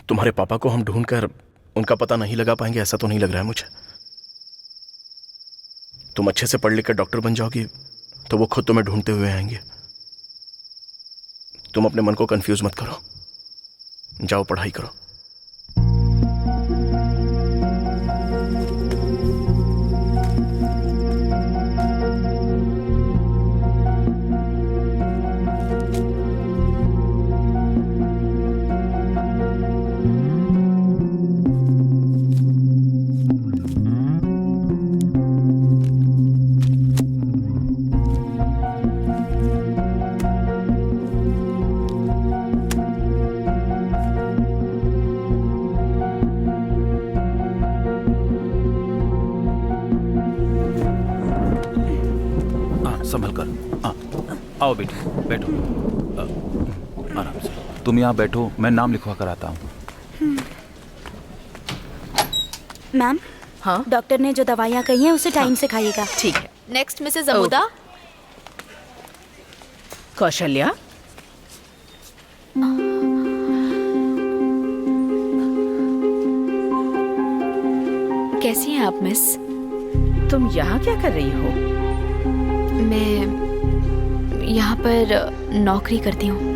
तुम्हारे पापा को हम ढूंढकर उनका पता नहीं लगा पाएंगे, ऐसा तो नहीं लग रहा है मुझे। तुम अच्छे से पढ़ लिख कर डॉक्टर बन जाओगी तो वो खुद तुम्हें ढूंढते हुए आएंगे। तुम अपने मन को कंफ्यूज मत करो, जाओ पढ़ाई करो। संभल कर। आओ बेटी, बैठो। आराम से। तुम यहाँ बैठो, मैं नाम लिखवा कर आता हूँ। मैम, हाँ डॉक्टर ने जो दवाइयाँ कही हैं उसे टाइम से खाइएगा। ठीक है। Next Mrs अमुदा। कौशल्या, कैसी हैं आप मिस? तुम यहाँ क्या कर रही हो? मैं यहाँ पर नौकरी करती हूँ।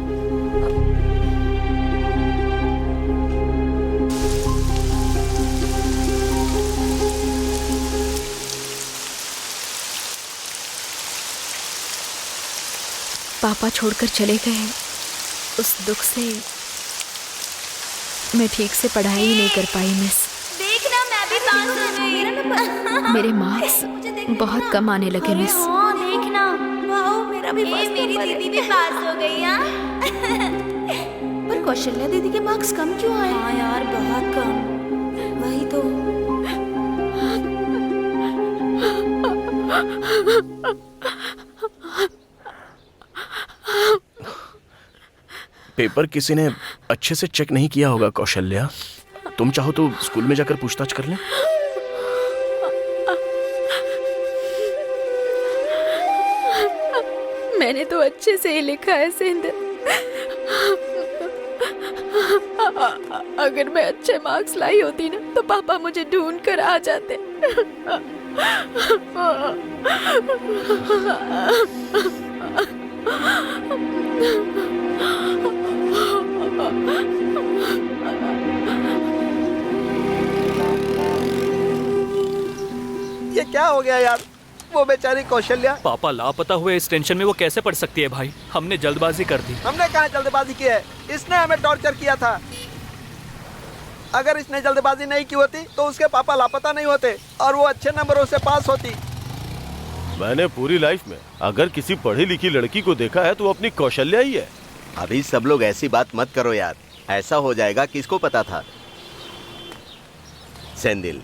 पापा छोड़कर चले गए, उस दुख से मैं ठीक से पढ़ाई ही नहीं कर पाई मिस। देखना मैं भी पास हो गई। मेरे मार्क्स बहुत कम आने लगे मिस। हाँ देखना, वाओ मेरा भी पास, मेरी दीदी भी पास हो गई। हाँ पर कौशल्या दीदी के मार्क्स कम क्यों आए? हाँ यार, बहुत कम। वही तो। पेपर किसी ने अच्छे से चेक नहीं किया होगा कौशल्या। तुम चाहो तो स्कूल में जाकर पूछताछ कर लें। मैंने तो अच्छे से ही लिखा है सिंध। अगर मैं अच्छे मार्क्स लाई होती ना तो पापा मुझे ढूंढ कर आ जाते। ये क्या हो गया यार? वो बेचारी कौशल्या। पापा लापता हुए इस टेंशन में वो कैसे पढ़ सकती है भाई? हमने जल्दबाजी कर दी। हमने कहाँ जल्दबाजी की है? इसने हमें टॉर्चर किया था। अगर इसने जल्दबाजी नहीं की होती तो उसके पापा लापता नहीं होते और वो अच्छे नंबरों से पास होती। मैंने पूरी लाइफ में अगर किसी पढ़ी लिखी लड़की को देखा है तो वो अपनी कौशल्या ही है। अभी सब लोग ऐसी बात मत करो यार, ऐसा हो जाएगा किसको पता था। सेंदिल,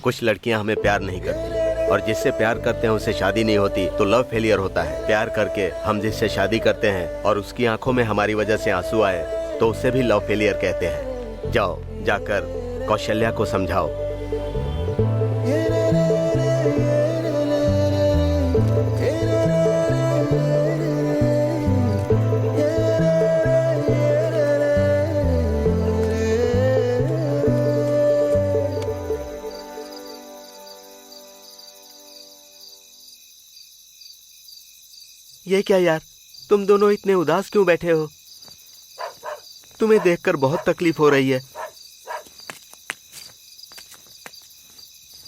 कुछ लड़कियां हमें प्यार नहीं करती और जिससे प्यार करते हैं उससे शादी नहीं होती तो लव फेलियर होता है। प्यार करके हम जिससे शादी करते हैं और उसकी आंखों में हमारी वजह से आंसू आए तो उसे भी लव फेलियर कहते हैं। जाओ, जाकर कौशल्या को समझाओ। ये क्या यार, तुम दोनों इतने उदास क्यों बैठे हो? तुम्हें देखकर बहुत तकलीफ हो रही है।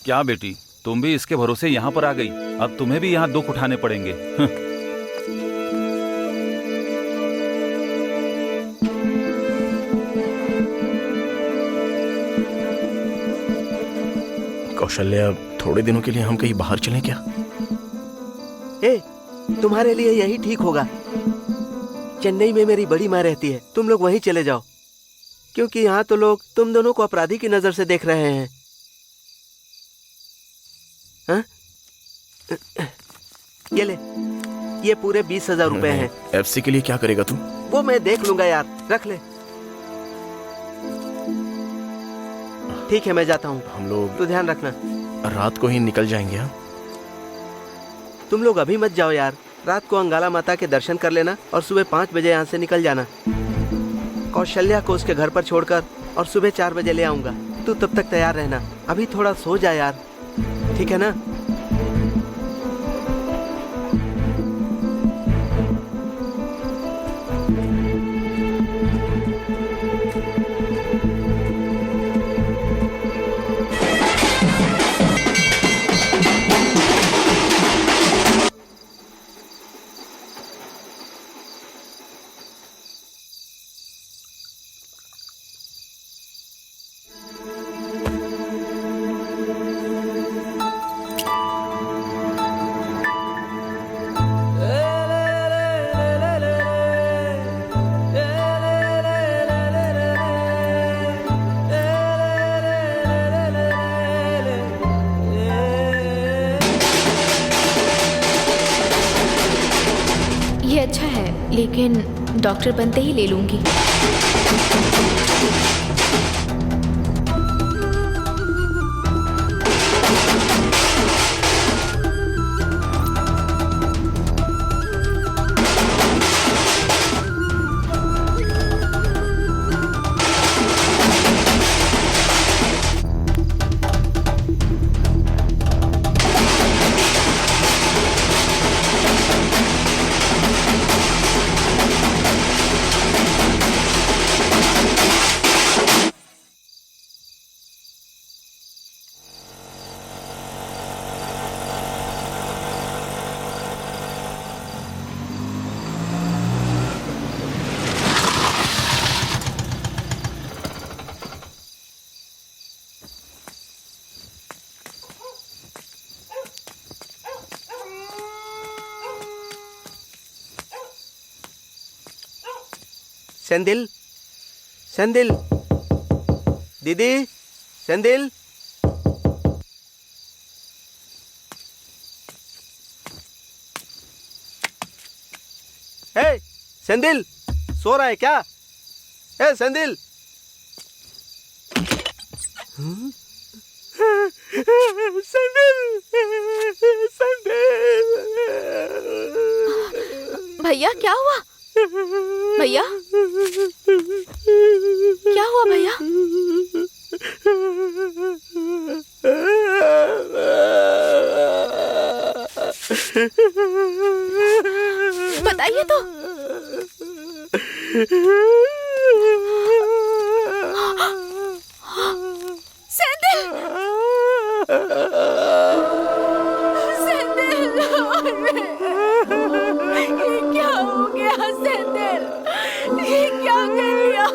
क्या बेटी, तुम भी इसके भरोसे यहाँ पर आ गई? अब तुम्हें भी यहाँ दुख उठाने पड़ेंगे। कौशल्या, थोड़े दिनों के लिए हम कहीं बाहर चलें क्या? तुम्हारे लिए यही ठीक होगा। चेन्नई में मेरी बड़ी माँ रहती है, तुम लोग वहीं चले जाओ, क्योंकि यहाँ तो लोग तुम दोनों को अपराधी की नजर से देख रहे हैं। हाँ? ये ले, ये पूरे 20,000 रुपए हैं। एफसी के लिए क्या करेगा तू? वो मैं देख लूंगा यार, रख ले। ठीक है, मैं जाता हूँ। हम लोग तो ध्यान रखना, रात को ही निकल जाएंगे। हाँ, तुम लोग अभी मत जाओ यार, रात को अंगाला माता के दर्शन कर लेना और सुबह 5 बजे यहाँ से निकल जाना। कौशल्या को उसके घर पर छोड़कर और सुबह 4 बजे ले आऊंगा। तू तब तक तैयार रहना, अभी थोड़ा सो जा यार, ठीक है ना? लेकिन डॉक्टर बनते ही ले लूंगी। सेंदिल, सेंदिल, दीदी, सेंदिल। हे, सेंदिल, सो रहा है क्या? हे, सेंदिल। सेंदिल, सेंदिल। भैया क्या हुआ? भैया क्या हुआ भैया? बताइए तो। सेंदिल, सेंदिल, ये क्या हो गया सेंदिल? ये क्या कर लिया?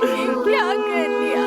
ये क्या कर लिया?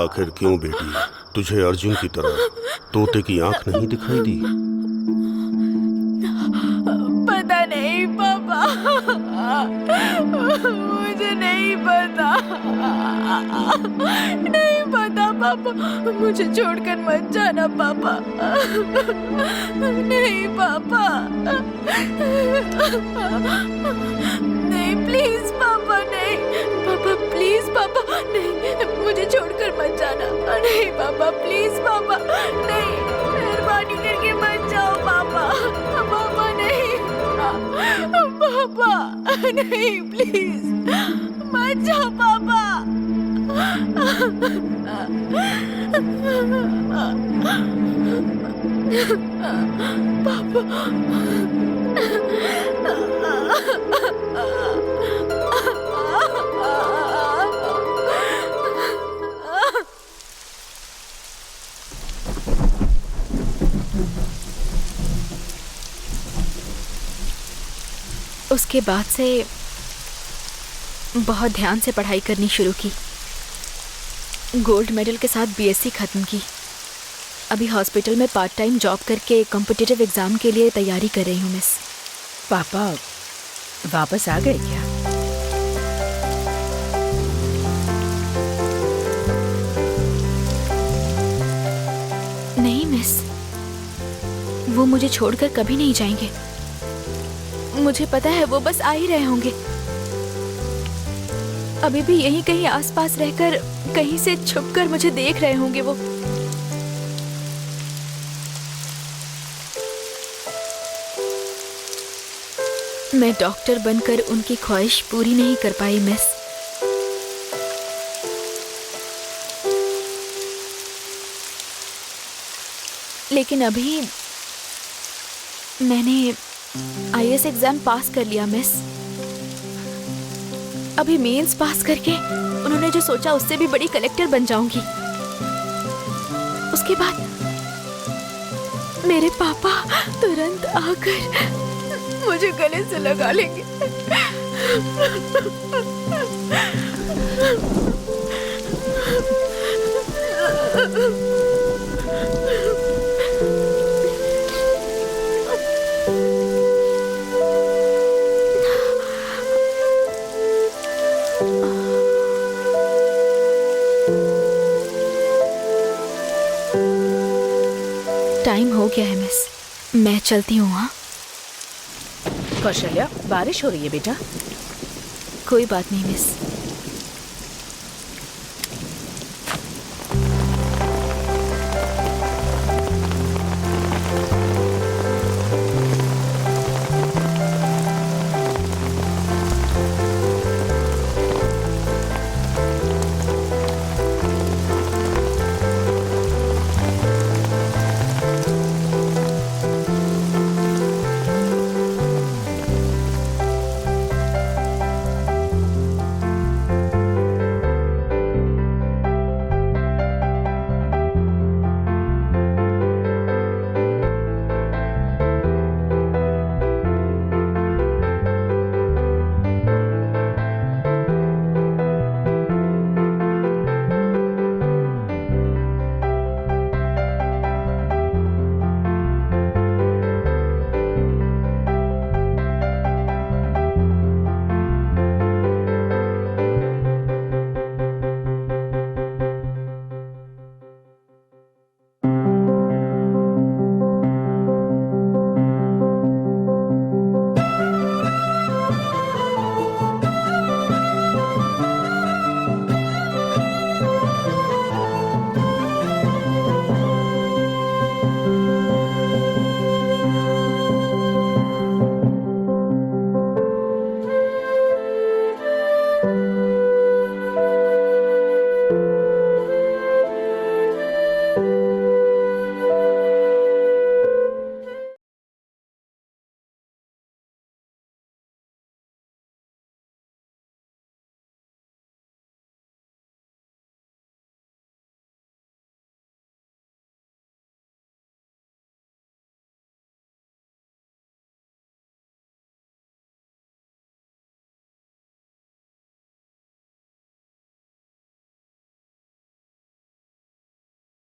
आखिर क्यों बेटी, तुझे अर्जुन की तरह तोते की आंख नहीं दिखाई दी? पता नहीं पापा, मुझे नहीं पता, नहीं पता पापा, मुझे छोड़कर मत जाना पापा, नहीं पापा, नहीं प्लीज पापा, नहीं पापा, प्लीज पापा, नहीं मुझे छोड़कर मत जाना, नहीं पापा, प्लीज पापा, नहीं, मेहरबानी करके मत जाओ पापा, पापा नहीं, पापा नहीं, प्लीज मत जाओ पापा, उसके बाद से बहुत ध्यान से पढ़ाई करनी शुरू की। गोल्ड मेडल के साथ बीएससी खत्म की। अभी हॉस्पिटल में पार्ट टाइम जॉब करके कॉम्पिटिटिव एग्जाम के लिए तैयारी कर रही हूँ मिस। पापा वापस आ गए क्या? नहीं मिस, वो मुझे छोड़कर कभी नहीं जाएंगे। मुझे पता है वो बस आ ही रहे होंगे। अभी भी यहीं कहीं आसपास रहकर कहीं से छुपकर मुझे देख रहे होंगे वो। मैं डॉक्टर बनकर उनकी ख्वाहिश पूरी नहीं कर पाई मिस। लेकिन अभी मैंने आईएएस एग्जाम पास कर लिया मिस। अभी मेंस पास करके उन्होंने जो सोचा उससे भी बड़ी कलेक्टर बन जाऊंगी। उसके बाद मेरे पापा तुरंत आकर मुझे गले से लगा लेंगे। टाइम हो गया है मिस, मैं चलती हूँ। हाँ कौशल्या, बारिश हो रही है बेटा। कोई बात नहीं मिस।